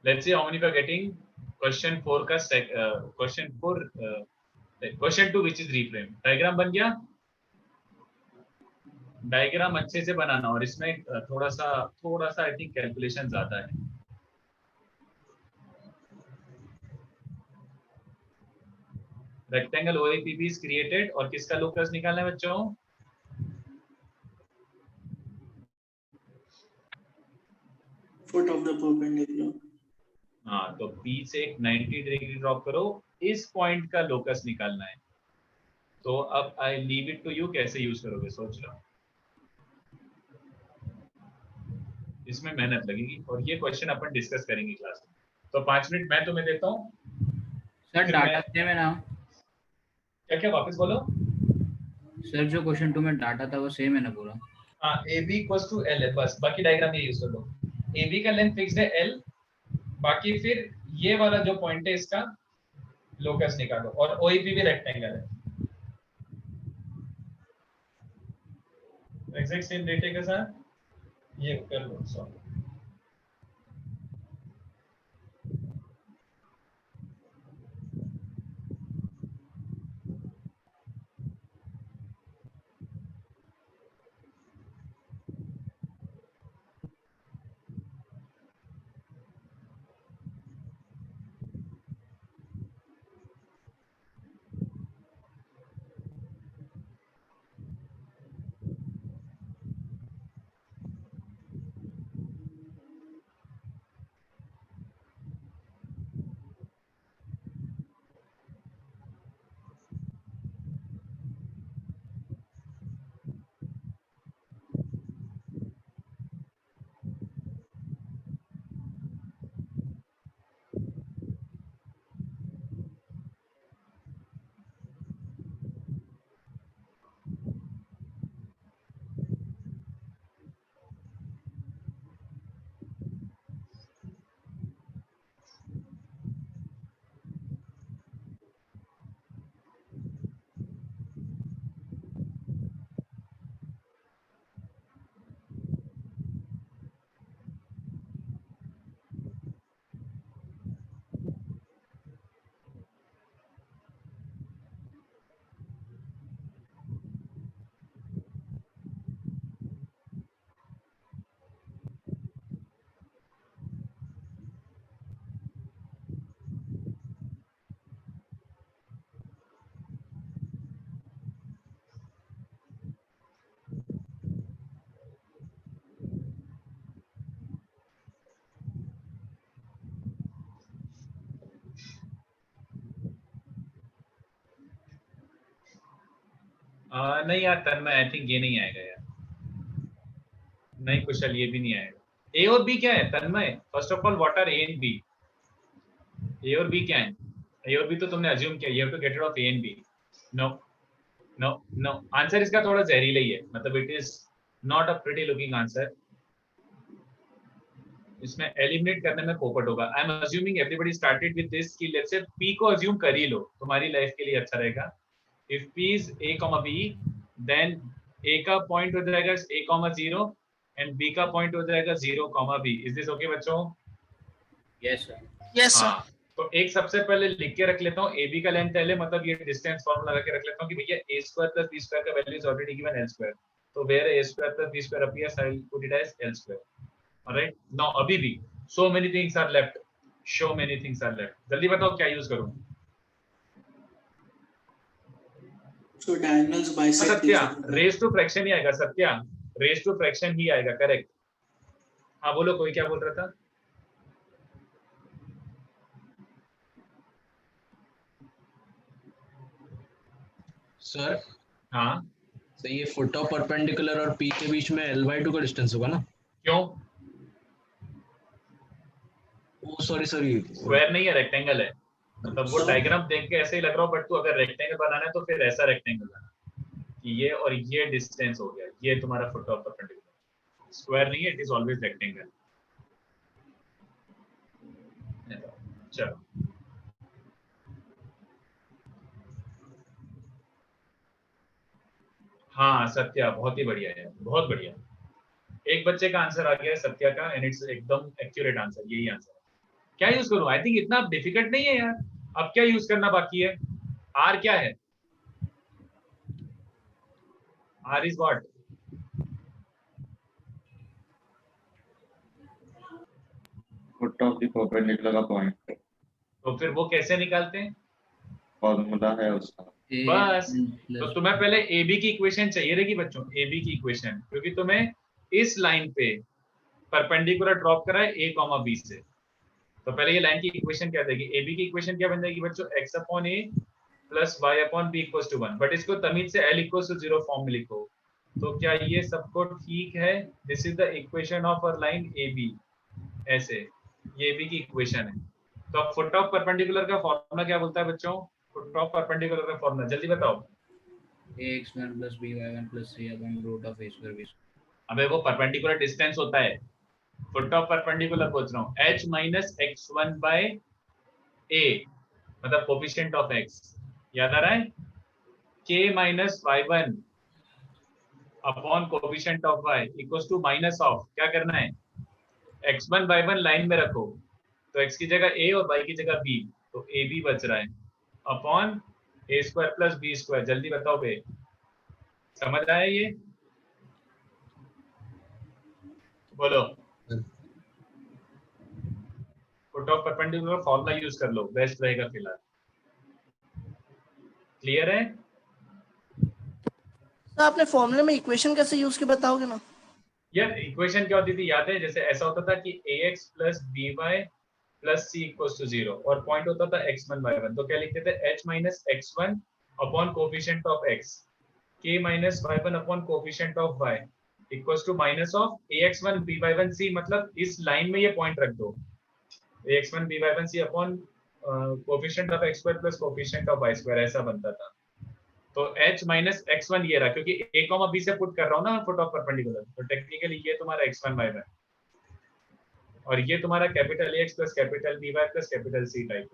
Let's see how many are getting question 4 का question 4 question 2 which is reframe. Diagram बन गया? Diagram अच्छे से बनाना, और इसमें थोड़ा सा आई थिंक कैलकुलेशन ज्यादा है। रेक्टेंगल OAPB is created और किसका लोकस निकालना है बच्चों? Foot of the perpendicular. हाँ, तो P से एक 90 डिग्री ड्रॉप करो, इस पॉइंट का लोकस निकालना है। तो अब I leave it to you, कैसे यूज करोगे सोच लो। इसमें मेहनत लगेगी, और ये क्वेश्चन अपन डिस्कस करेंगे क्लास में। तो 5 मिनट मैं तुम्हें देता हूँ सर। डाटा सेम है ना? क्या वापस बोलो सर। जो क्वेश्चन 2 में डाटा था वो सेम है ना पूरा? हाँ, AB इक्वल्स टू L है, बस बाकी डायग्राम ये यूज कर लो। AB का लेंथ फिक्स्ड है L, बाकी फिर ये वाला जो पॉइंट है इसका लोकस निकालो, और OAP भी रेक्टेंगल है, एग्जैक्ट सेम डेटा के साथ ये कर लो सॉल्व। नहीं यार तन्मय, आई थिंक ये नहीं आएगा यार। नहीं कुशल, ये भी नहीं आएगा। ए और बी क्या है Tanmay? First of all what are A and B? A और बी क्या है? ए और बी तो तुमने अज्यूम किया, you have to get it of a and b. No no no, answer इसका थोड़ा जहरीला ही है, मतलब it is not a pretty looking answer. इसमें एलिमिनेट करने में पोपट होगा। I am assuming everybody started with this कि लेट्स से पी को अज्यूम कर ही लो, तुम्हारी लाइफ के लिए अच्छा रहेगा। If P is a comma b, then a का पॉइंट हो जाएगा a comma 0 एंड b का पॉइंट हो जाएगा 0 comma b। Is this okay बच्चों? Yes sir. Yes sir. तो एक सबसे पहले लिख के रख लेता हूँ ए बी का लेंथ पहले, मतलब ये डिस्टेंस फॉर्मूला लगा के रख लेता हूँ कि भैया a square plus b square का value is already given l square, तो where a square plus b square appears I will put it as l square. Alright, now अभी भी so many things are left, so many things are left. जल्दी बताओ क्या use करूं? So diagonals bisect Satya, raise to fraction ही आएगा। Satya, raise to fraction ही आएगा, करेक्ट। हाँ बोलो, कोई क्या बोल रहा था? सर हाँ तो ये फुट ऑफ परपेंडिकुलर और पी के बीच में L/2 का डिस्टेंस होगा ना? क्यों? ओ सॉरी स्क्वायर नहीं है, रेक्टेंगल है। मतलब वो डायग्राम देख के ऐसे ही लग रहा हो, बट तू अगर रेक्टेंगल बनाना है तो फिर ऐसा रेक्टेंगल बनाना कि ये और ये डिस्टेंस हो गया, ये तुम्हारा फुट ऑफ परपेंडिकुलर। स्क्वायर नहीं है, इट इज ऑलवेज रेक्टेंगल। चलो हाँ सत्या, बहुत ही बढ़िया है, बहुत बढ़िया। एक बच्चे का आंसर आ गया है सत्या का, एंड इट्स एकदम एक्यूरेट आंसर, यही आंसर है। क्या यूज करूं? आई थिंक इतना डिफिकल्ट नहीं है यार। अब क्या यूज करना बाकी है? आर क्या है? R is what? Foot of the perpendicular का पॉइंट। तो फिर वो कैसे निकालते हैं? फॉर्मूला है उसका। बस, तो तुम्हें पहले ए बी की इक्वेशन चाहिए रहेगी बच्चों, ए बी की इक्वेशन, क्योंकि तुम्हें इस लाइन पे परपेंडिकुलर ड्रॉप करा है a कॉमा b से। तो पहले ये लाइन की इक्वेशन क्या देगी? ए बी की इक्वेशन क्या बन जाएगी बच्चों? x upon a plus y upon b equals to 1, but इसको तमीज से l इक्वल्स टू 0 फॉर्म में लिखो। तो क्या ये सबको ठीक है? This is the equation of our line A B, ऐसे ये b की इक्वेशन है। तो अब फुट ऑफ परपेंडिकुलर का फॉर्मूला क्या बोलता है बच्चों? फुट ऑफ परपेंडिकुलर का फॉर्मूला जल्दी बताओ। ax1 plus by1 plus c upon root of a square b square। अबे वो परपेंडिकुलर डिस्टेंस होता है, फुट ऑफ परपेंडिकुलर पूछ रहा हूँ। h minus x1 by a, मतलब कोफिशिएंट ऑफ x, याद आ रहा है? k minus y1 upon coefficient of y equals to minus of, क्या करना है? x1 y1 लाइन में रखो, तो x की जगह a और y की जगह b, तो a b बच रहा है upon a square plus b square. जल्दी बताओ बे, समझ आया ये? बोलो। Foot of perpendicular formula use कर लो, बेस्ट रहेगा फिलहाल। क्लियर है? तो आपने फॉर्मूले में इक्वेशन कैसे यूज की बताओगे ना? यार इक्वेशन क्या होती थी याद है? जैसे ऐसा होता था कि ax plus by plus c equals to 0 और पॉइंट होता था x1 y1, तो क्या लिखते थे? h minus x1 upon coefficient of x, k minus y1 upon coefficient of y equals to minus of ax1 by1 c, मतलब इस line में ये पॉइंट रख दो, ax1 by1 c upon coefficient of x square plus coefficient of y square, ऐसा बनता था। तो h माइनस x1 ये रहा, क्योंकि a कॉमा b से पुट कर रहा हूँ ना फुट ऑफ परपेंडिकुलर, तो टेक्निकली ये तुम्हारा x1 y1 और ये तुम्हारा capital ax plus capital by plus capital c type.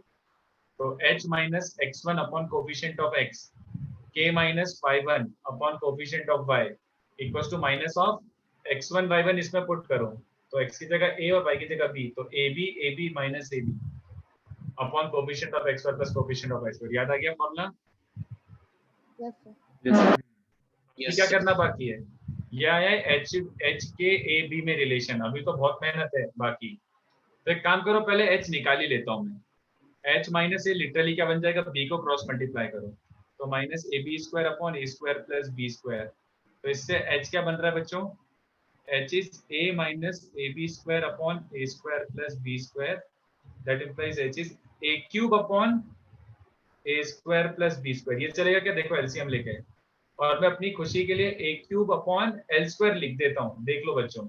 तो h minus x1 upon coefficient of x, k minus y1 upon coefficient of y equals to minus of x1 y1, इसमें put करो तो x की जगह a और y की जगह b, तो ab minus ab upon coefficient of x plus coefficient of y। याद आ गया फॉर्मूला? Yes, क्या करना बाकी है? ये आया है h के a b में रिलेशन, अभी तो बहुत मेहनत है बाकी। तो एक काम करो, पहले h निकाल ही लेता हूँ मैं। h माइनस a लिटरली क्या बन जाएगा? b को क्रॉस मल्टीप्लाई करो, तो minus a b square upon a square plus b square. तो इससे h क्या बन रहा है बच्चों? h is a minus a b square upon a square plus b square, that implies h is a cube upon a square plus b square. ये चलेगा क्या? देखो एलसीएम लेके, और मैं अपनी खुशी के लिए a cube upon l square लिख देता हूँ। देख लो बच्चों,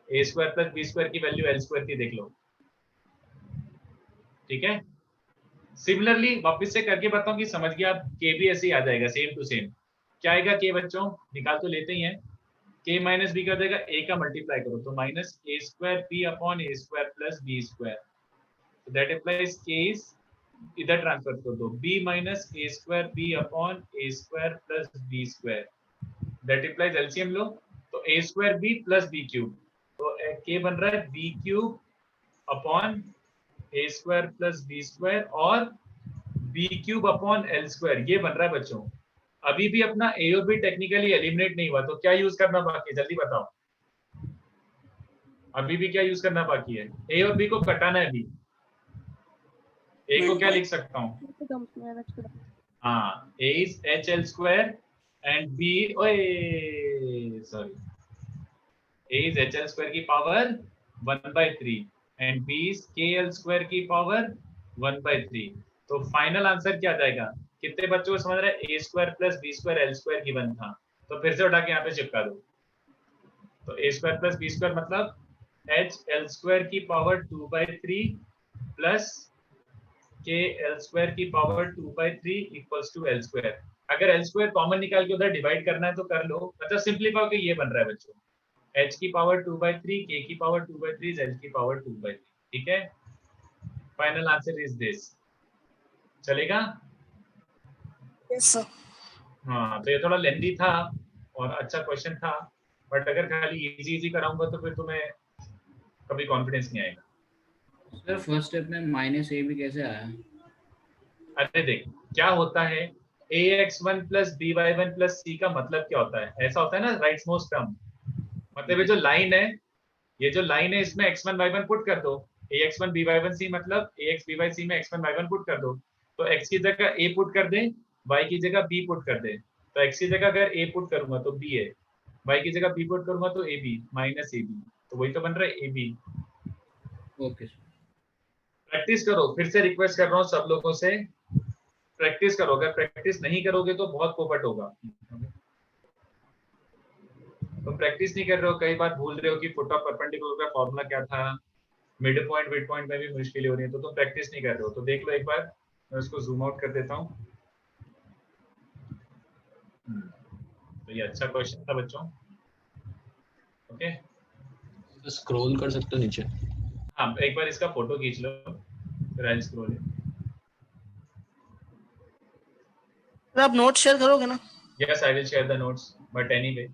a square plus b square की वैल्यू l स्क्वायर की देख लो, ठीक है। सिमिलरली वापस से करके बताऊं कि समझ गया आप, k भी ऐसे ही आ जाएगा, सेम टू सेम। क्या आएगा k बच्चों, निकाल तो लेते ही हैं। k माइनस बी कर देगा, a का मल्टीप्लाई करो तो minus a square b upon a square plus b square, that implies k is, इधर ट्रांसफर कर दो, b minus a square b upon a square plus b square, that implies LCM लो तो a square b plus b cube, तो k बन रहा है b cube upon a square plus b square और b cube upon l square, ये बन रहा है बच्चों। अभी भी अपना a और b टेक्निकली एलिमिनेट नहीं हुआ, तो क्या यूज करना बाकी है, जल्दी बताओ। अभी भी क्या यूज करना बाकी है, a और b को कटाना है। b a को क्या लिख सकता हूँ, हाँ, a is h l square and b, sorry, a is h l square की power 1/3 and b is k l square की पावर 1/3। तो फाइनल आंसर क्या आ जाएगा, कितने बच्चों को समझ रहे हैं, a square plus b square l square given था, तो फिर से उठा के यहाँ पे चिपका दो। तो a square plus b square मतलब h l स्क्वायर की power 2/3 plus k l square की power 2/3 equals to l square. अगर l स्क्वायर कॉमन निकाल के उधर डिवाइड करना है तो कर लो, मतलब सिंपलीफाई करके ये बन रहा है बच्चों, h की पावर 2/3, k की पावर 2/3, l की पावर 2/3, ठीक है। फाइनल आंसर इज दिस, चलेगा? Yes sir. हाँ, तो ये थोड़ा लेंथी था और अच्छा क्वेश्चन था, बट अगर खाली इजी इजी कराऊंगा तो फिर तुम्हें कभी कॉन्फिडेंस नहीं आएगा। सर फर्स्ट स्टेप में माइनस a भी कैसे आया? अरे देख क्या होता है, ax1 plus by1 plus c का मतलब क्या होता है, ऐसा होता है ना राइट्स मोस्ट टर्म, मतलब ये जो लाइन है, ये जो लाइन है इसमें x1 y1 पुट कर दो, ax1 by1 c मतलब ax by c में x1 y1 पुट कर दो, तो x की जगह a पुट कर दे, y की जगह b पुट कर दे, तो x की जगह अगर a पुट करूंगा तो b है, y की जगह b पुट करूंगा तो ab माइनस ab, तो वही तो बन रहा है ab। ओके, प्रैक्टिस करो, फिर से रिक्वेस्ट कर रहा हूँ सब लोगों से, प्रैक्टिस करो, अगर प्रैक्टिस नहीं करोगे तो बहुत पोपट होगा। तो प्रैक्टिस नहीं कर रहे हो, कई बार भूल रहे हो कि फुट ऑफ परपेंडिकुलर का फॉर्मूला क्या था, मिड पॉइंट मिड पॉइंट में भी मुश्किल हो रही है, तो तुम प्रैक्टिस नहीं कर रहे हो, तो देख लो एक बार, मैं इसको जूम आउट कर देता हूँ। तो ये अच्छा क्वेश्चन था बच्चों, ओके। तो स्क्रॉल कर सकते हो नीचे, हाँ एक बार इसका फोटो खींच लो, फिर आई स्क्रॉल। आप नोट शेयर करोगे ना? Yes I will share the notes, but anyway,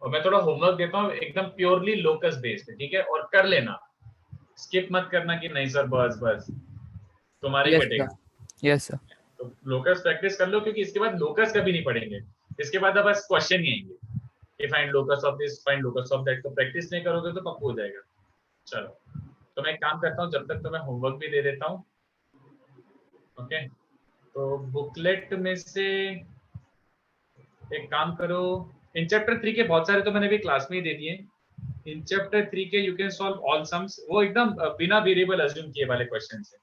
और मैं थोड़ा होमवर्क देता हूँ एकदम प्योरली लोकस बेस्ड, ठीक है, और कर लेना, स्किप मत करना कि नहीं सर बस बस तुम्हारे ही कटेगा। Yes sir. तो लोकस प्रैक्टिस कर लो, क्योंकि इसके बाद लोकस कभी नहीं पढ़ेंगे, इसके बाद अब बस क्वेश्चन ही आएंगे कि find locus of this, find locus of that, तो प्रैक्टिस नहीं करोगे तो पक्का हो जाएगा। चलो तो मैं एक काम करता हूँ, जब तक तो मैं होमवर्क भी दे देता हूँ, ओके। तो बुकलेट में से एक काम करो, इन चैप्टर 3 के बहुत सारे तो मैंने अभी क्लास में ही दे दिए, इन चैप्टर 3 के you can solve all sums, वो एकदम बिना वेरिएबल अज्यूम किए वाले क्वेश्चन है,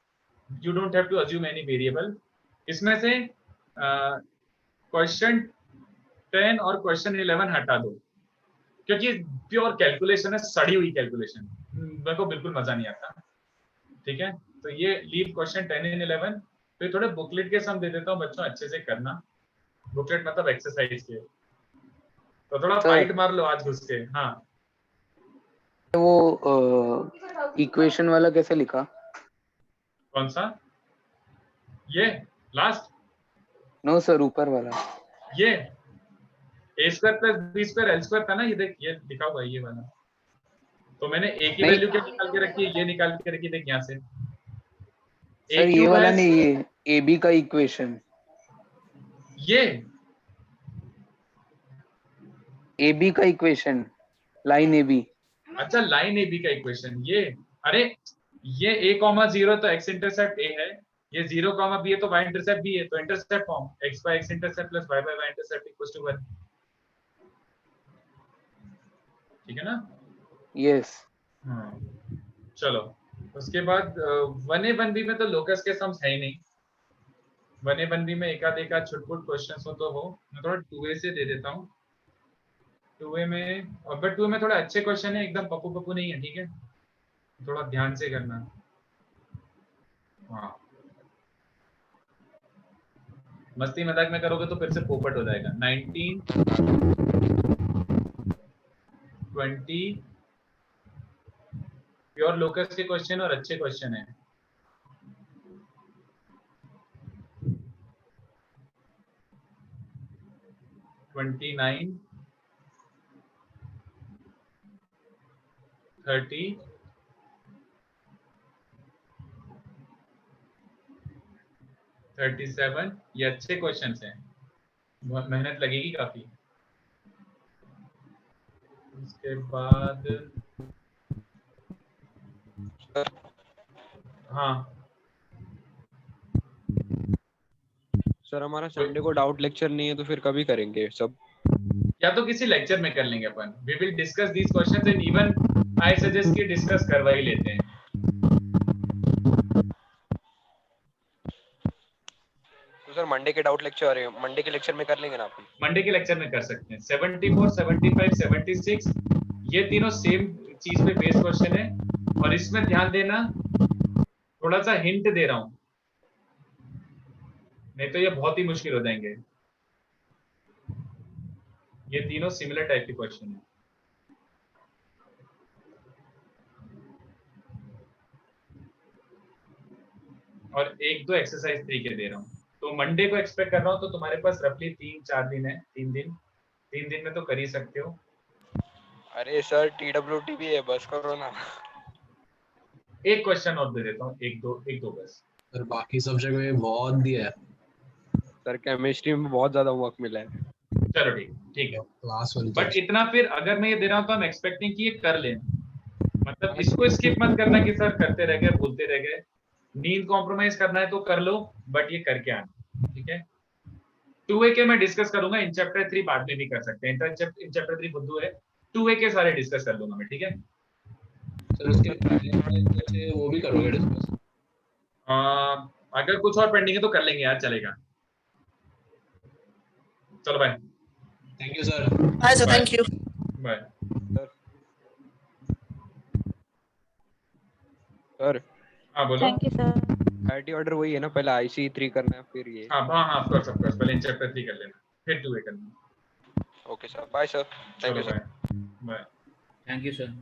you don't have to assume any variable. इसमें से क्वेश्चन 10 और क्वेश्चन 11 हटा दो, क्योंकि प्योर कैलकुलेशन है, सड़ी हुई कैलकुलेशन, मेरे को बिल्कुल मजा नहीं आता, ठीक है। तो ये लीव क्वेश्चन 10 एंड 11, फिर थोड़े बुकलेट के सम दे देता हूँ बच्चों, अच्छे से करना, बुकलेट मतलब एक्सरसाइज के, तो थोड़ा फाइट मार लो आज घुस के। हाँ वो इक्वेशन वाला कैसे लिखा? कौन सा? ये लास्ट? नो सर, ऊपर वाला ये a square plus b square l square था ना, ये देख ये लिखा हुआ है ये वाला, तो मैंने a की वैल्यू क्या निकाल के रखी है, ये निकाल के रखी, देख यहाँ से सर, ये वाला नहीं, ये ab का इक्वेशन, ये ab का इक्वेशन, लाइन ab। अच्छा लाइन ab का इक्वेशन, ये अरे ये a,0 तो x इंटरसेप्ट a है, ये 0, b है तो y इंटरसेप्ट b है, तो intercept form x by x intercept plus y by y intercept equals to 1, ठीक है ना? यस। हाँ चलो, उसके बाद 1a 1b में तो लोकस के सम्स है ही नहीं, 1A 1B में एकाध छुटपुट क्वेश्चंस हो तो हो। मैं थोड़ा 2A से दे देता हूँ। 2A में बट 2A में थोड़ा अच्छे क्वेश्चन है, एकदम पप्पू पप्पू नहीं है, ठीक है, थोड़ा ध्यान से करना। हाँ, मस्ती मजाक में करोगे तो फिर से पोपट हो जाएगा। 19 20 प्योर लोकस के क्वेश्चन और अच्छे क्वेश्चन है। $29 30 37 ये अच्छे क्वेश्चंस हैं, मेहनत लगेगी काफी। उसके बाद हाँ सर हमारा संडे को डाउट लेक्चर नहीं है तो फिर कभी करेंगे सब? या तो किसी लेक्चर में कर लेंगे अपन। We will discuss these questions and even I suggest कि डिस्कस करवा ही लेते हैं। तो सर मंडे के डाउट लेक्चर है, मंडे के लेक्चर में कर लेंगे ना अपन? मंडे के लेक्चर में कर सकते हैं। 74 75 76 ये तीनों सेम चीज पे बेस्ड क्वेश्चन है, और इसमें ध्यान देना, थोड़ा सा हिंट दे रहा हूं, नहीं तो ये बहुत ही मुश्किल हो जाएंगे। ये तीनों सिमिलर टाइप के क्वेश्चन है। और एक दो एक्सरसाइज 3 के दे रहा हूँ। तो मंडे को एक्सपेक्ट कर रहा हूँ, तो तुम्हारे पास रफली 3-4 दिन है। 3 दिन में तो कर ही सकते हो। अरे सर TWT भी है, बस करो ना। एक क्वेश्चन और दे देता हूँ, एक दो बस। सर बाकी सब्जेक्ट में बहुत दिया है सर, केमिस्ट्री में बहुत ज्यादा वर्क मिला है। चलो ठीक है क्लास 1 बट इतना फिर अगर मैं ये दे रहा हूँ तो हम एक्सपेक्टिंग कि ये कर लें, मतलब इसको स्किप मत करना कि सर करते रह गए भूलते रह गए। नींद कॉम्प्रोमाइज करना है तो कर लो, बट ये करके आना, ठीक है। 2A के मैं डिस्कस करूंगा, इन चैप्टर 3 बाद में भी कर सकते हैं। इन चैप्टर 3 बुद्धू है, 2A के सारे डिस्कस कर लूंगा मैं, ठीक है। सर उसके वो भी करोगे डिस्कस? अगर कुछ और पेंडिंग है तो कर लेंगे यार, चलेगा। चलो bye. Thank you sir. Bye sir, thank you. Bye sir. हाँ बोलो। Thank you sir. IT order वही है ना, पहले IC3 करना है फिर ये? हाँ ऑफ कोर्स पहले इन चैप्टर 3 कर लेना, फिर 2A करना। Okay sir, bye sir, thank you sir. Bye. Thank you sir.